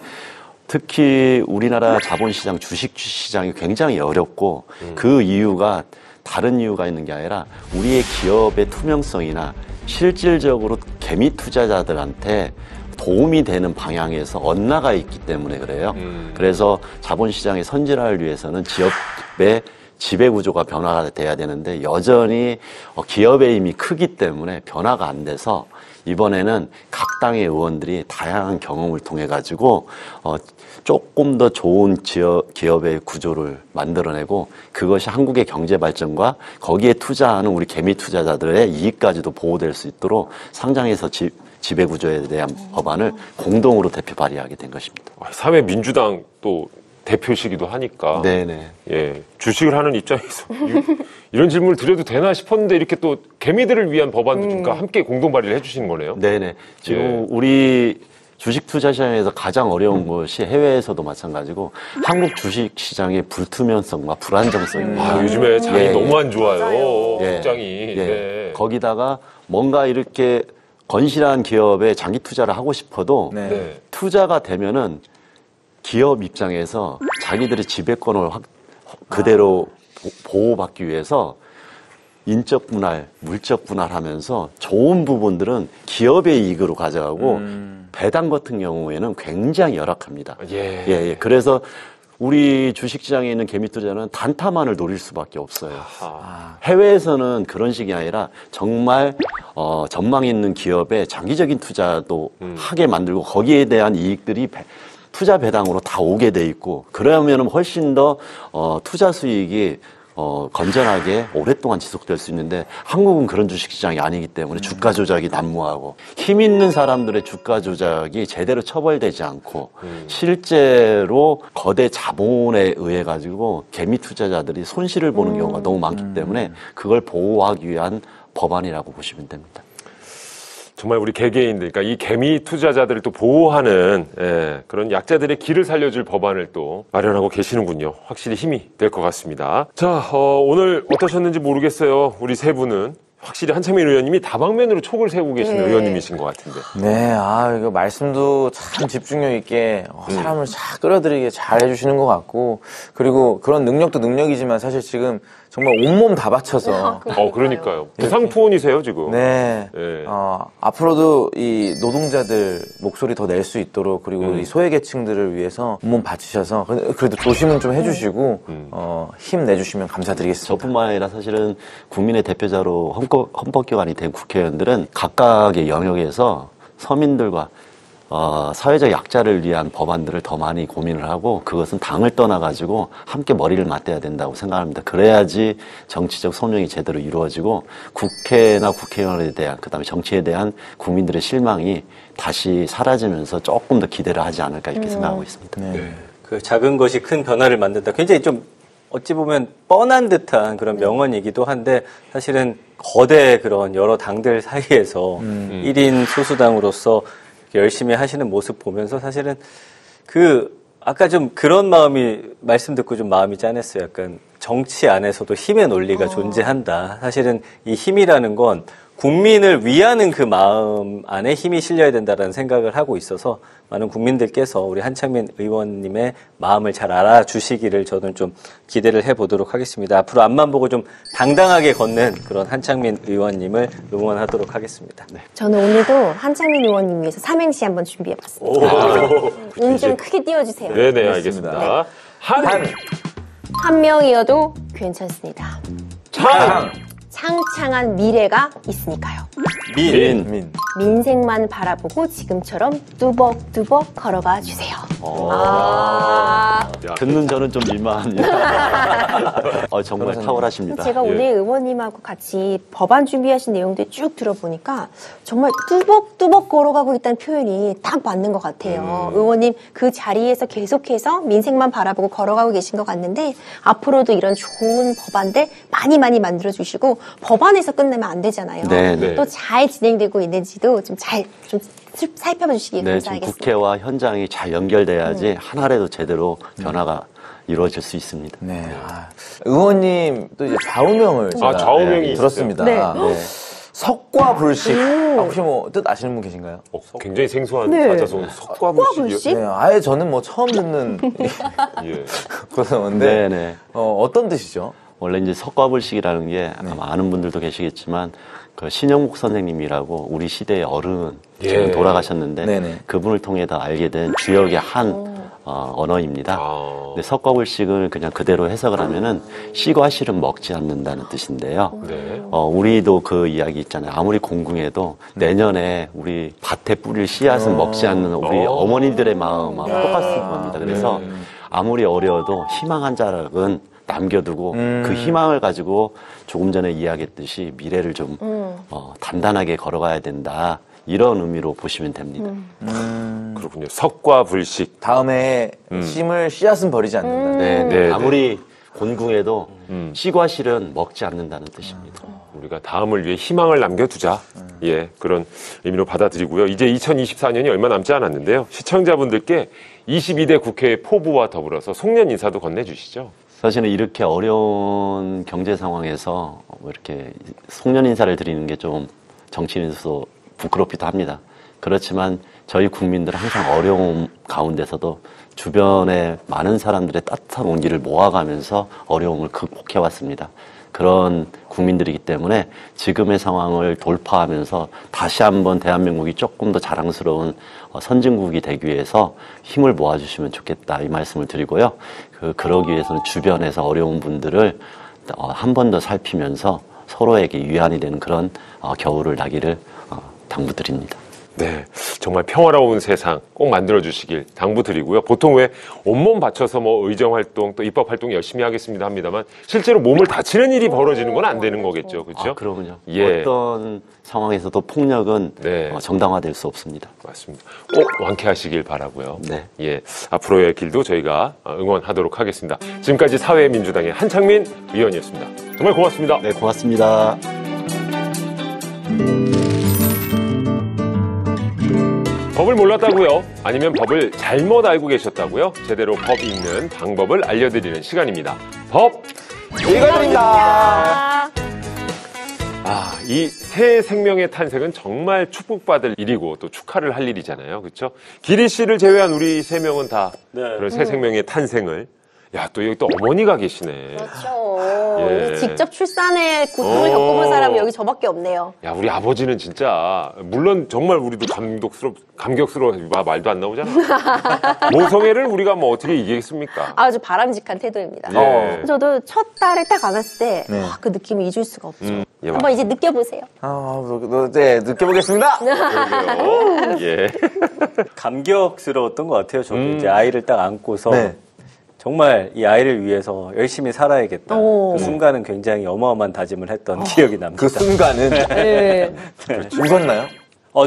특히 우리나라 자본시장, 주식시장이 굉장히 어렵고 그 이유가 다른 이유가 있는 게 아니라 우리의 기업의 투명성이나 실질적으로 개미 투자자들한테 도움이 되는 방향에서 엇나가 있기 때문에 그래요. 그래서 자본시장의 선진화를 위해서는 기업의 지배구조가 변화가 돼야 되는데 여전히 기업의 힘이 크기 때문에 변화가 안 돼서 이번에는 각 당의 의원들이 다양한 경험을 통해 가지고 조금 더 좋은 기업의 구조를 만들어내고 그것이 한국의 경제 발전과 거기에 투자하는 우리 개미 투자자들의 이익까지도 보호될 수 있도록 상장해서 지배구조에 대한 법안을 공동으로 대표 발의하게 된 것입니다. 사회민주당 또 대표시기도 하니까. 네네. 예. 주식을 하는 입장에서 이런 질문을 드려도 되나 싶었는데 이렇게 또 개미들을 위한 법안도 그러니까 함께 공동 발의를 해주시는 거네요. 네네. 지금 우리 주식 투자 시장에서 가장 어려운 것이 해외에서도 마찬가지고 한국 주식 시장의 불투명성과 불안정성입니다. 요즘에 장이 예. 너무 안 좋아요. 예. 국장이. 예. 네. 거기다가 뭔가 이렇게 건실한 기업에 장기 투자를 하고 싶어도 네. 네. 투자가 되면은 기업 입장에서 자기들의 지배권을 그대로 보호받기 위해서 인적 분할, 물적 분할하면서 좋은 부분들은 기업의 이익으로 가져가고 배당 같은 경우에는 굉장히 열악합니다. 예. 그래서 우리 주식시장에 있는 개미 투자는 단타만을 노릴 수밖에 없어요. 해외에서는 그런 식이 아니라 정말 전망 있는 기업에 장기적인 투자도 하게 만들고 거기에 대한 이익들이 투자 배당으로 다 오게 돼 있고 그러면은 훨씬 더 투자 수익이 건전하게 오랫동안 지속될 수 있는데 한국은 그런 주식시장이 아니기 때문에 주가 조작이 난무하고 힘 있는 사람들의 주가 조작이 제대로 처벌되지 않고 실제로 거대 자본에 의해 가지고 개미 투자자들이 손실을 보는 경우가 너무 많기 때문에 그걸 보호하기 위한 법안이라고 보시면 됩니다. 정말 우리 개개인들, 그러니까 이 개미 투자자들을 또 보호하는 그런 약자들의 길을 살려줄 법안을 또 마련하고 계시는군요. 확실히 힘이 될 것 같습니다. 자, 오늘 어떠셨는지 모르겠어요. 우리 세 분은 확실히 한창민 의원님이 다방면으로 촉을 세우고 계시는 의원님이신 것 같은데. 네, 이거 말씀도 참 집중력 있게 사람을 잘 끌어들이게 잘 해주시는 것 같고, 그리고 그런 능력도 능력이지만 사실 지금 정말 온몸 다 바쳐서. 그러니까요. 부상투혼이세요, 지금. 네. 예. 앞으로도 이 노동자들 목소리 더 낼 수 있도록 그리고 이 소외계층들을 위해서 온몸 바치셔서 그래도 조심은 좀 해주시고, 힘 내주시면 감사드리겠습니다. 저뿐만 아니라 사실은 국민의 대표자로 헌법기관이 된 국회의원들은 각각의 영역에서 서민들과 사회적 약자를 위한 법안들을 더 많이 고민을 하고 그것은 당을 떠나가지고 함께 머리를 맞대야 된다고 생각합니다. 그래야지 정치적 소명이 제대로 이루어지고 국회나 국회의원에 대한 그다음에 정치에 대한 국민들의 실망이 다시 사라지면서 조금 더 기대를 하지 않을까 이렇게 생각하고 있습니다. 네. 그 작은 것이 큰 변화를 만든다. 굉장히 좀 어찌 보면 뻔한 듯한 그런 명언이기도 한데 사실은 거대 그런 여러 당들 사이에서 1인 소수당으로서 열심히 하시는 모습 보면서 사실은 아까 좀 그런 마음이 말씀 듣고 좀 마음이 짠했어요. 약간 정치 안에서도 힘의 논리가 존재한다. 사실은 이 힘이라는 건 국민을 위하는 그 마음 안에 힘이 실려야 된다라는 생각을 하고 있어서 많은 국민들께서 우리 한창민 의원님의 마음을 잘 알아주시기를 저는 좀 기대를 해보도록 하겠습니다. 앞으로 앞만 보고 좀 당당하게 걷는 그런 한창민 의원님을 응원하도록 하겠습니다. 네. 저는 오늘도 한창민 의원님 위해서 삼행시 한번 준비해봤습니다. 운 좀 크게 띄워주세요. 네네, 알겠습니다. 한 명이어도 괜찮습니다. 창창한 미래가 있으니까요. 민생만 바라보고 지금처럼 뚜벅뚜벅 걸어가 주세요. 듣는 저는 좀 민망합니다. 정말 탁월하십니다. 제가 예. 오늘 의원님하고 같이 법안 준비하신 내용들 쭉 들어보니까 정말 뚜벅뚜벅 걸어가고 있다는 표현이 딱 맞는 것 같아요. 의원님 그 자리에서 계속해서 민생만 바라보고 걸어가고 계신 것 같는데 앞으로도 이런 좋은 법안들 많이 만들어주시고 법안에서 끝내면 안 되잖아요. 네. 또 잘 진행되고 있는지도 좀 살펴봐 주시기 네, 지금 감사하겠습니다. 국회와 현장이 잘 연결돼야지 하나라도 제대로 변화가 이루어질 수 있습니다. 네. 의원님 또 이제 좌우명을 제가 좌우명이 들었습니다. 네. 석과 불식. 혹시 뭐 뜻 아시는 분 계신가요? 굉장히 생소한 네. 자자성 석과불식이요. 석과불식? 네, 아예 저는 뭐 처음 듣는 예. 그런데 네네. 어떤 뜻이죠? 원래 이제 석가불식이라는 게 아마 아는 분들도 계시겠지만 그 신영목 선생님이라고 우리 시대의 어른 지금 돌아가셨는데 네네. 그분을 통해서 알게 된 주역의 한 언어입니다. 근데 석가불식을 그냥 그대로 해석을 하면은 씨과 실은 먹지 않는다는 뜻인데요. 네. 우리도 그 이야기 있잖아요. 아무리 공궁해도 내년에 우리 밭에 뿌릴 씨앗은 먹지 않는 우리 어머니들의 마음하고 똑같은 겁니다. 그래서 아무리 어려워도 희망한 자락은 남겨두고 그 희망을 가지고 조금 전에 이야기했듯이 미래를 좀 단단하게 걸어가야 된다. 이런 의미로 보시면 됩니다. 그렇군요. 석과불식. 다음에 심을 씨앗은 버리지 않는다. 네. 아무리 곤궁해도 씨과 실은 먹지 않는다는 뜻입니다. 우리가 다음을 위해 희망을 남겨두자. 예, 그런 의미로 받아들이고요. 이제 2024년이 얼마 남지 않았는데요. 시청자분들께 22대 국회의 포부와 더불어서 송년 인사도 건네주시죠. 사실은 이렇게 어려운 경제 상황에서 이렇게 송년 인사를 드리는 게 좀 정치인으로서 부끄럽기도 합니다. 그렇지만 저희 국민들은 항상 어려움 가운데서도 주변에 많은 사람들의 따뜻한 온기를 모아가면서 어려움을 극복해왔습니다. 그런 국민들이기 때문에 지금의 상황을 돌파하면서 다시 한번 대한민국이 조금 더 자랑스러운 선진국이 되기 위해서 힘을 모아주시면 좋겠다 이 말씀을 드리고요. 그러기 위해서는 주변에서 어려운 분들을 한 번 더 살피면서 서로에게 위안이 되는 그런 겨울을 나기를 당부드립니다. 네, 정말 평화로운 세상 꼭 만들어주시길 당부드리고요. 보통 왜 온몸 바쳐서 뭐 의정활동 또 입법활동 열심히 하겠습니다 합니다만 실제로 몸을 다치는 일이 벌어지는 건 안 되는 거겠죠. 그렇죠? 그러군요. 예. 어떤 상황에서도 폭력은 네. 정당화될 수 없습니다. 맞습니다. 꼭 완쾌하시길 바라고요. 네. 예, 앞으로의 길도 저희가 응원하도록 하겠습니다. 지금까지 사회민주당의 한창민 의원이었습니다. 정말 고맙습니다. 네, 고맙습니다. 법을 몰랐다고요? 아니면 법을 잘못 알고 계셨다고요? 제대로 법 읽는 방법을 알려드리는 시간입니다. 법 읽어드립니다. 이 새 생명의 탄생은 정말 축복받을 일이고 또 축하를 할 일이잖아요. 그렇죠? 기리 씨를 제외한 우리 세 명은 다 그런 새 생명의 탄생을 또 여기 또 어머니가 계시네. 그렇죠. 예. 직접 출산의 고통을 겪어본 사람이 여기 저밖에 없네요. 야, 우리 아버지는 진짜 물론 정말 우리도 감격스러워 말도 안 나오잖아. 모성애를 우리가 뭐 어떻게 이기겠습니까? 아주 바람직한 태도입니다. 예. 저도 첫 딸을 딱 안았을 때 네. 그 느낌을 잊을 수가 없죠. 예, 한번 이제 느껴보세요. 네, 느껴보겠습니다. 그러게요. 예. 감격스러웠던 것 같아요. 저도 이제 아이를 딱 안고서 네. 정말 이 아이를 위해서 열심히 살아야겠다. 그 순간은 굉장히 어마어마한 다짐을 했던 기억이 납니다. 그 순간은 네. 웃었나요?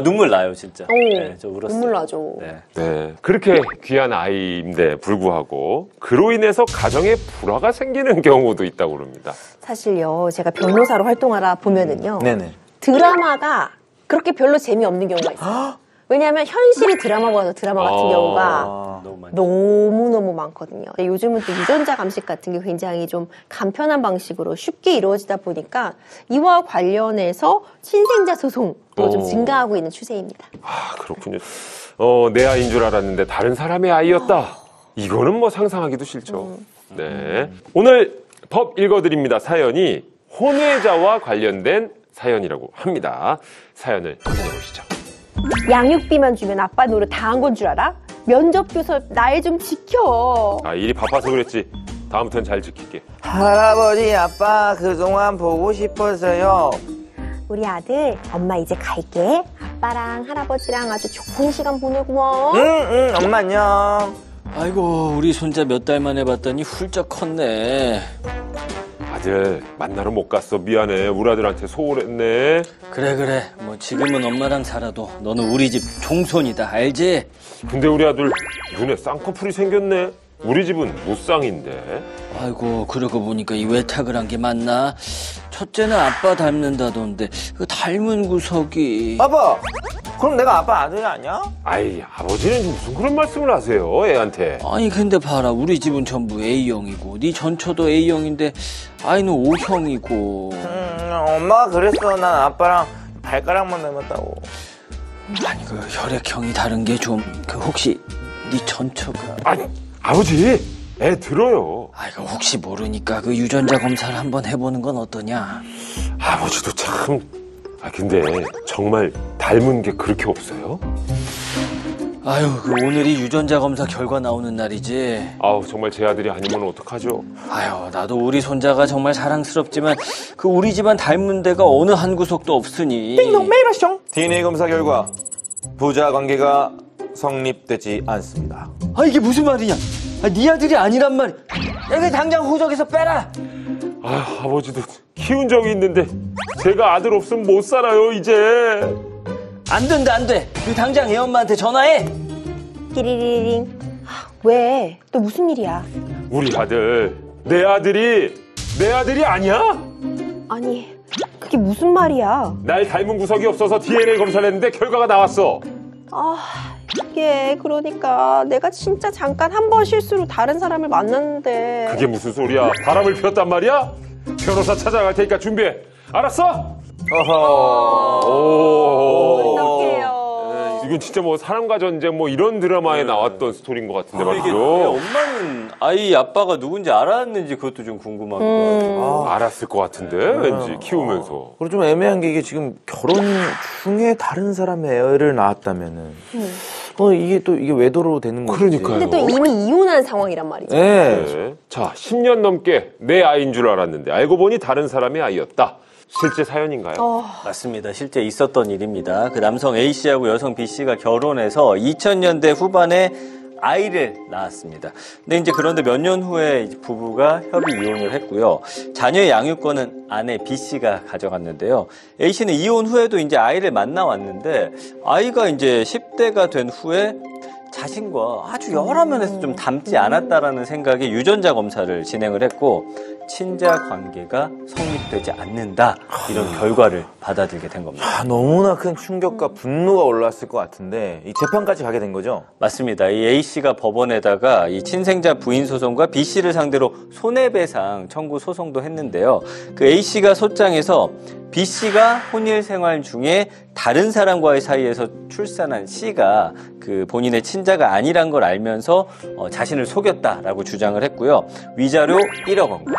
눈물 나요, 진짜. 네, 저 울었어요. 눈물 나죠. 네. 네. 그렇게 귀한 아이인데 불구하고 그로 인해서 가정에 불화가 생기는 경우도 있다고 그럽니다. 사실요, 제가 변호사로 활동하다 보면은요, 네네. 드라마가 그렇게 별로 재미없는 경우가 있어요. 왜냐하면 현실이 드라마보다 드라마 같은 경우가 너무 많이. 너무너무 많거든요. 요즘은 또 유전자 감식 같은 게 굉장히 좀 간편한 방식으로 쉽게 이루어지다 보니까 이와 관련해서 친생자 소송도 좀 증가하고 있는 추세입니다. 그렇군요. 내 아이인 줄 알았는데 다른 사람의 아이였다. 이거는 뭐 상상하기도 싫죠. 네. 오늘 법 읽어드립니다. 사연이 혼외자와 관련된 사연이라고 합니다. 사연을 확인해보시죠. 양육비만 주면 아빠 노릇 다 한 건 줄 알아? 면접 교섭 날 좀 지켜. 일이 바빠서 그랬지. 다음부터는 잘 지킬게. 할아버지, 아빠 그동안 보고 싶어서요. 우리 아들 엄마 이제 갈게. 아빠랑 할아버지랑 아주 좋은 시간 보내고 와. 엄마 안녕. 아이고, 우리 손자 몇 달 만에 봤더니 훌쩍 컸네. 아들 만나러 못 갔어. 미안해. 우리 아들한테 소홀했네. 그래. 뭐 지금은 엄마랑 살아도 너는 우리 집 종손이다. 알지? 근데 우리 아들 눈에 쌍꺼풀이 생겼네. 우리 집은 무쌍인데. 아이고, 그러고 보니까 이 외탁을 한 게 맞나? 첫째는 아빠 닮는다던데 그 닮은 구석이... 아빠! 그럼 내가 아빠 아들이 아니야? 아이, 아버지는 무슨 그런 말씀을 하세요, 애한테. 아니 근데 봐라, 우리 집은 전부 A형이고 네 전처도 A형인데 아이는 O형이고. 엄마가 그랬어. 난 아빠랑 발가락만 닮았다고. 아니 그 혈액형이 다른 게 좀 그 혹시 네 전처가... 아니, 아버지, 애 들어요. 아이고 혹시 모르니까 그 유전자 검사를 한번 해보는 건 어떠냐? 아버지도 참... 근데 정말 닮은 게 그렇게 없어요? 아유, 그 오늘이 유전자 검사 결과 나오는 날이지. 아우, 정말 제 아들이 아니면 어떡하죠? 아유, 나도 우리 손자가 정말 자랑스럽지만 그 우리 집안 닮은 데가 어느 한 구석도 없으니. DNA 검사 결과 부자 관계가 성립되지 않습니다. 아, 이게 무슨 말이냐? 네 아들이 아니란 말이야. 이거 당장 호적에서 빼라. 아버지도 키운 적이 있는데 제가 아들 없으면 못 살아요, 이제. 안 된다, 안 돼. 그 당장 애 엄마한테 전화해. 띠리리링. 왜? 또 무슨 일이야? 우리 아들, 내 아들이 아니야? 아니, 그게 무슨 말이야? 날 닮은 구석이 없어서 DNA 검사를 했는데 결과가 나왔어. 이게 그러니까 내가 진짜 잠깐 한 번 실수로 다른 사람을 만났는데. 그게 무슨 소리야? 바람을 피웠단 말이야? 변호사 찾아갈 테니까 준비해. 알았어? 어떡해요. 이건 진짜 뭐 사랑과 전쟁 뭐 이런 드라마에 나왔던 스토리인 것 같은데 이게 왜 말이죠. 엄마는 아이 아빠가 누군지 알았는지 그것도 좀 궁금하기도 하고. 알았을 것 같은데 왠지 키우면서. 그리고 좀 애매한 게 이게 지금 결혼 중에 다른 사람의 애를 낳았다면은 이게 외도로 되는 거지. 그러니까요. 근데 또 이미 이혼한 상황이란 말이죠. 네. 네. 자, 10년 넘게 내 아이인 줄 알았는데 알고 보니 다른 사람의 아이였다. 실제 사연인가요? 맞습니다. 실제 있었던 일입니다. 그 남성 A씨하고 여성 B씨가 결혼해서 2000년대 후반에 아이를 낳았습니다. 근데 이제 그런데 몇 년 후에 부부가 협의 이혼을 했고요. 자녀의 양육권은 아내 B씨가 가져갔는데요. A씨는 이혼 후에도 이제 아이를 만나왔는데 아이가 이제 10대가 된 후에 자신과 아주 여러 면에서 좀 닮지 않았다라는 생각에 유전자 검사를 진행을 했고 친자 관계가 성립되지 않는다 이런 결과를 받아들게 된 겁니다. 너무나 큰 충격과 분노가 올라왔을 것 같은데 이 재판까지 가게 된 거죠? 맞습니다. 이 A씨가 법원에다가 이 친생자 부인 소송과 B씨를 상대로 손해배상 청구 소송도 했는데요. 그 A씨가 소장에서 B씨가 혼일 생활 중에 다른 사람과의 사이에서 출산한 C가 그 본인의 친자가 아니란 걸 알면서 자신을 속였다라고 주장을 했고요. 위자료 1억 원과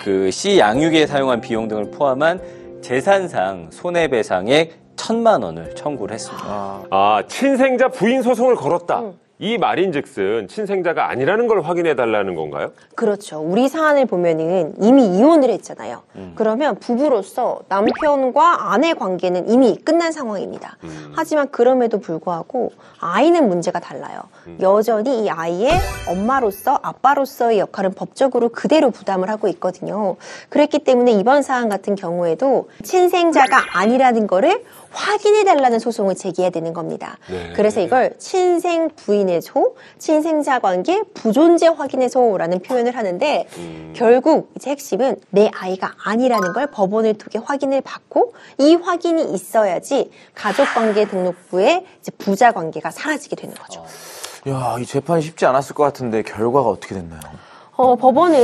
그 C 양육에 사용한 비용 등을 포함한 재산상 손해배상액 1,000만 원을 청구를 했습니다. 친생자 부인 소송을 걸었다. 이 말인즉슨 친생자가 아니라는 걸 확인해달라는 건가요? 그렇죠. 우리 사안을 보면은 이미 이혼을 했잖아요. 그러면 부부로서 남편과 아내 관계는 이미 끝난 상황입니다. 하지만 그럼에도 불구하고 아이는 문제가 달라요. 여전히 이 아이의 엄마로서 아빠로서의 역할은 법적으로 그대로 부담을 하고 있거든요. 그랬기 때문에 이번 사안 같은 경우에도 친생자가 아니라는 거를 확인해달라는 소송을 제기해야 되는 겁니다. 네. 그래서 이걸 친생 부인의 소, 친생자 관계 부존재 확인의 소라는 표현을 하는데 결국 이제 핵심은 내 아이가 아니라는 걸 법원을 통해 확인을 받고 이 확인이 있어야지 가족관계 등록부에 이제 부자 관계가 사라지게 되는 거죠. 야, 이 재판이 쉽지 않았을 것 같은데 결과가 어떻게 됐나요? 법원은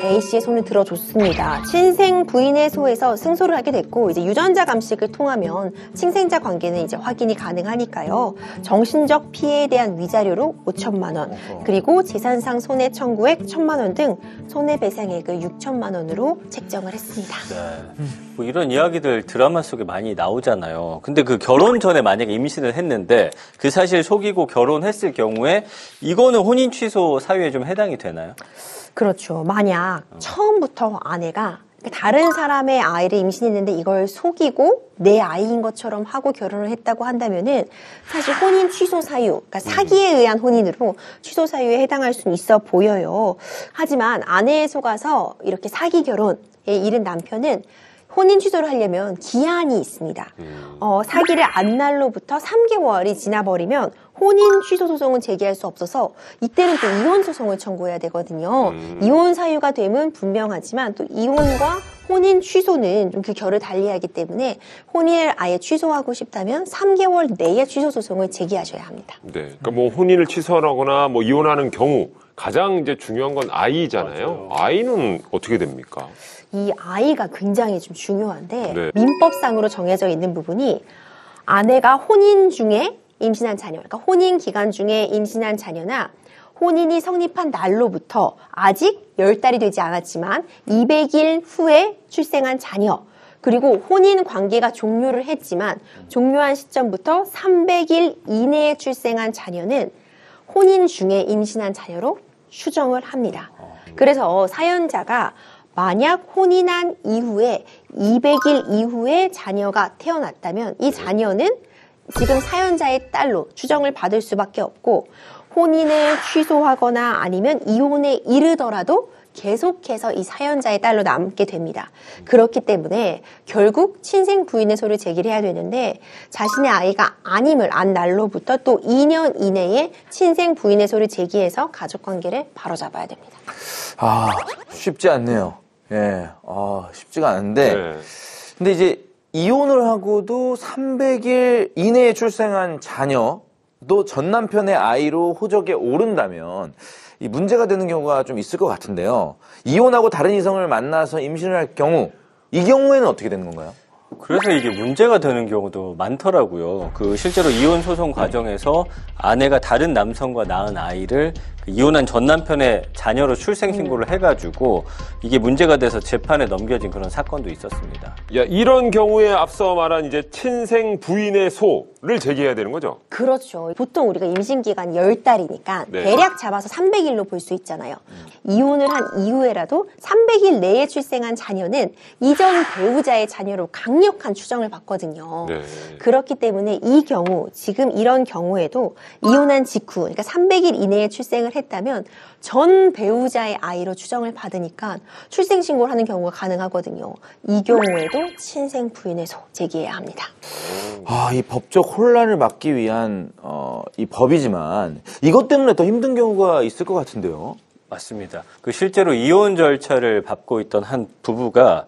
A씨의 손을 들어줬습니다. 친생 부인의 소에서 승소를 하게 됐고 이제 유전자 감식을 통하면 친생자 관계는 이제 확인이 가능하니까요. 정신적 피해에 대한 위자료로 5천만 원, 그리고 재산상 손해 청구액 1,000만 원 등 손해배상액을 6천만 원으로 책정을 했습니다. 네. 뭐 이런 이야기들 드라마 속에 많이 나오잖아요. 근데 그 결혼 전에 만약에 임신을 했는데 그 사실 속이고 결혼했을 경우에 이거는 혼인 취소 사유에 좀 해당이 되나요? 그렇죠. 만약 처음부터 아내가 다른 사람의 아이를 임신했는데 이걸 속이고 내 아이인 것처럼 하고 결혼을 했다고 한다면은 사실 혼인 취소 사유, 그러니까 사기에 의한 혼인으로 취소 사유에 해당할 수는 있어 보여요. 하지만 아내에 속아서 이렇게 사기 결혼에 이른 남편은 혼인 취소를 하려면 기한이 있습니다. 사기를 안 날로부터 3개월이 지나버리면 혼인 취소 소송은 제기할 수 없어서 이때는 또 이혼 소송을 청구해야 되거든요. 이혼 사유가 되면 분명하지만 또 이혼과 혼인 취소는 좀 그 결을 달리하기 때문에 혼인을 아예 취소하고 싶다면 3개월 내에 취소 소송을 제기하셔야 합니다. 네, 그러니까 뭐 혼인을 취소하거나 뭐 이혼하는 경우 가장 이제 중요한 건 아이잖아요. 아이는 어떻게 됩니까? 이 아이가 굉장히 좀 중요한데 네. 민법상으로 정해져 있는 부분이 아내가 혼인 중에 임신한 자녀, 그러니까 혼인 기간 중에 임신한 자녀나 혼인이 성립한 날로부터 아직 10달이 되지 않았지만 200일 후에 출생한 자녀, 그리고 혼인 관계가 종료를 했지만 종료한 시점부터 300일 이내에 출생한 자녀는 혼인 중에 임신한 자녀로 추정을 합니다. 그래서 사연자가 만약 혼인한 이후에 200일 이후에 자녀가 태어났다면 이 자녀는 지금 사연자의 딸로 추정을 받을 수밖에 없고 혼인을 취소하거나 아니면 이혼에 이르더라도 계속해서 이 사연자의 딸로 남게 됩니다. 그렇기 때문에 결국 친생 부인의 소를 제기를 해야 되는데 자신의 아이가 아님을 안 날로부터 또 2년 이내에 친생 부인의 소를 제기해서 가족관계를 바로잡아야 됩니다. 아, 쉽지 않네요. 예, 쉽지가 않은데. 네. 근데 이제 이혼을 하고도 300일 이내에 출생한 자녀도 전 남편의 아이로 호적에 오른다면 이 문제가 되는 경우가 좀 있을 것 같은데요. 이혼하고 다른 이성을 만나서 임신을 할 경우, 이 경우에는 어떻게 되는 건가요? 그래서 이게 문제가 되는 경우도 많더라고요. 실제로 이혼 소송 과정에서 아내가 다른 남성과 낳은 아이를 이혼한 전 남편의 자녀로 출생 신고를 해가지고 이게 문제가 돼서 재판에 넘겨진 그런 사건도 있었습니다. 야, 이런 경우에 앞서 말한 이제 친생 부인의 소를 제기해야 되는 거죠? 그렇죠. 보통 우리가 임신 기간 10달이니까 네. 대략 잡아서 300일로 볼 수 있잖아요. 이혼을 한 이후에라도 300일 내에 출생한 자녀는 이전 배우자의 자녀로 강력한 추정을 받거든요. 네. 그렇기 때문에 이 경우, 지금 이런 경우에도 이혼한 직후, 그러니까 300일 이내에 출생을 했다면 전 배우자의 아이로 추정을 받으니까 출생신고를 하는 경우가 가능하거든요. 이 경우에도 친생 부인의 소 제기해야 합니다. 이 법적 혼란을 막기 위한 이 법이지만 이것 때문에 더 힘든 경우가 있을 것 같은데요. 맞습니다. 실제로 이혼 절차를 밟고 있던 한 부부가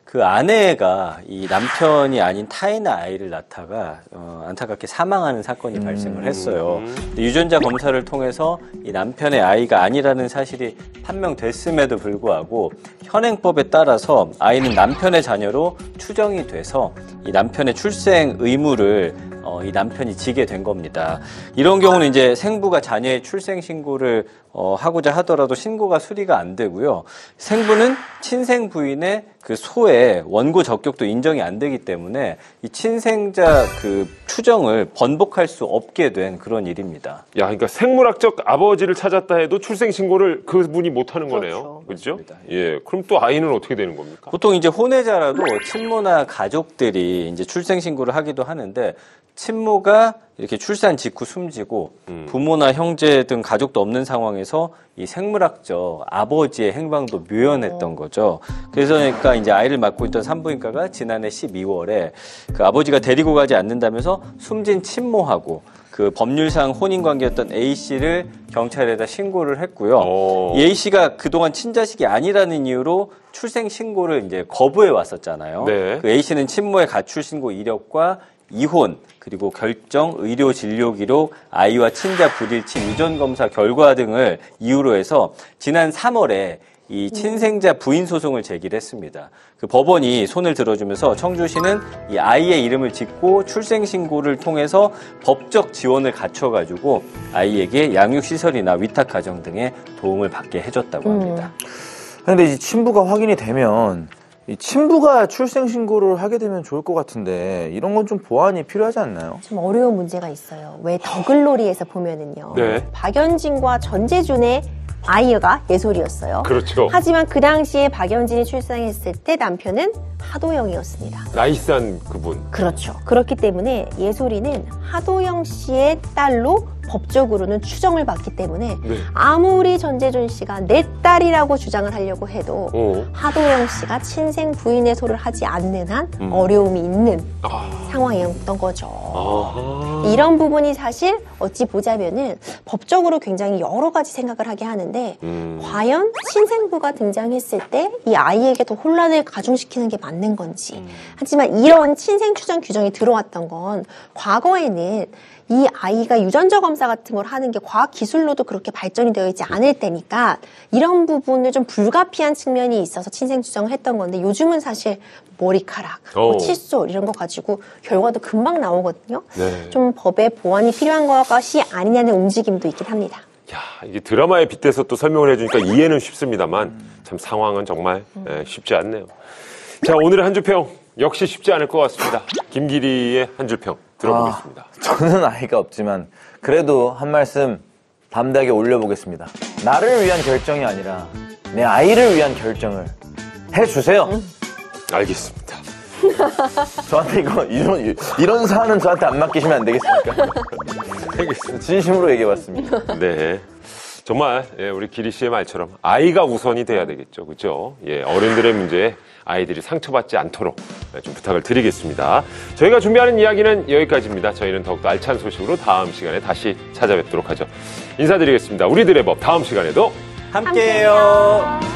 그 아내가 이 남편이 아닌 타인의 아이를 낳다가 안타깝게 사망하는 사건이 발생을 했어요. 유전자 검사를 통해서 이 남편의 아이가 아니라는 사실이 판명됐음에도 불구하고 현행법에 따라서 아이는 남편의 자녀로 추정이 돼서 이 남편의 출생 의무를 이 남편이 지게 된 겁니다. 이런 경우는 이제 생부가 자녀의 출생 신고를 하고자 하더라도 신고가 수리가 안 되고요. 생부는 친생 부인의 그 소의 원고 적격도 인정이 안 되기 때문에 이 친생자 그 추정을 번복할 수 없게 된 그런 일입니다. 야, 그러니까 생물학적 아버지를 찾았다 해도 출생 신고를 그분이 못 하는 거네요. 그렇죠? 맞습니다. 예. 그럼 또 아이는 어떻게 되는 겁니까? 보통 이제 혼외자라도 친모나 가족들이 이제 출생 신고를 하기도 하는데 친모가 이렇게 출산 직후 숨지고 부모나 형제 등 가족도 없는 상황에서 이 생물학적 아버지의 행방도 묘연했던 거죠. 그래서 그러니까 이제 아이를 맡고 있던 산부인과가 지난해 12월에 그 아버지가 데리고 가지 않는다면서 숨진 친모하고 그 법률상 혼인 관계였던 A 씨를 경찰에다 신고를 했고요. 이 A 씨가 그동안 친자식이 아니라는 이유로 출생 신고를 이제 거부해 왔었잖아요. 네. 그 A 씨는 친모의 가출 신고 이력과 이혼, 그리고 결정, 의료 진료 기록, 아이와 친자 불일치 유전 검사 결과 등을 이유로 해서 지난 3월에 이 친생자 부인 소송을 제기를 했습니다. 그 법원이 손을 들어주면서 청주시는 이 아이의 이름을 짓고 출생 신고를 통해서 법적 지원을 갖춰가지고 아이에게 양육시설이나 위탁가정 등의 도움을 받게 해줬다고 합니다. 그런데 이 친부가 확인이 되면 이 친부가 출생 신고를 하게 되면 좋을 것 같은데 이런 건 좀 보완이 필요하지 않나요? 좀 어려운 문제가 있어요. 왜 더글로리에서 보면은요. 네. 박연진과 전재준의 아이가 예솔이었어요. 그렇죠. 하지만 그 당시에 박연진이 출산했을 때 남편은 하도영이었습니다. 나이스한 그분. 그렇죠. 그렇기 때문에 예솔이는 하도영 씨의 딸로 법적으로는 추정을 받기 때문에 네. 아무리 전재준 씨가 내 딸이라고 주장을 하려고 해도 하도영 씨가 친생 부인의 소를 하지 않는 한 어려움이 있는 상황이었던 거죠. 이런 부분이 사실 어찌 보자면은 법적으로 굉장히 여러 가지 생각을 하게 하는데 과연 친생부가 등장했을 때 이 아이에게 더 혼란을 가중시키는 게 맞는 건지 하지만 이런 친생 추정 규정이 들어왔던 건 과거에는 이 아이가 유전자 검사 같은 걸 하는 게 과학 기술로도 그렇게 발전이 되어 있지 않을 때니까 이런 부분을 좀 불가피한 측면이 있어서 친생 추정을 했던 건데 요즘은 사실 머리카락, 뭐 칫솔 이런 거 가지고 결과도 금방 나오거든요. 네. 좀 법의 보완이 필요한 것이 아니냐는 움직임도 있긴 합니다. 야, 이게 드라마에 빗대서 또 설명을 해주니까 이해는 쉽습니다만 참 상황은 정말 쉽지 않네요. 자, 오늘의 한 줄평 역시 쉽지 않을 것 같습니다. 김기리의 한 줄평 들어보겠습니다. 저는 아이가 없지만 그래도 한 말씀 담대하게 올려보겠습니다. 나를 위한 결정이 아니라 내 아이를 위한 결정을 해주세요. 알겠습니다. 저한테 이런 사안은 저한테 안 맡기시면 안 되겠습니까? 알겠습니다. 진심으로 얘기해봤습니다. 네. 정말 우리 기리 씨의 말처럼 아이가 우선이 돼야 되겠죠. 그렇죠? 예, 어른들의 문제에 아이들이 상처받지 않도록 좀 부탁을 드리겠습니다. 저희가 준비하는 이야기는 여기까지입니다. 저희는 더욱더 알찬 소식으로 다음 시간에 다시 찾아뵙도록 하죠. 인사드리겠습니다. 우리들의 법 다음 시간에도 함께해요.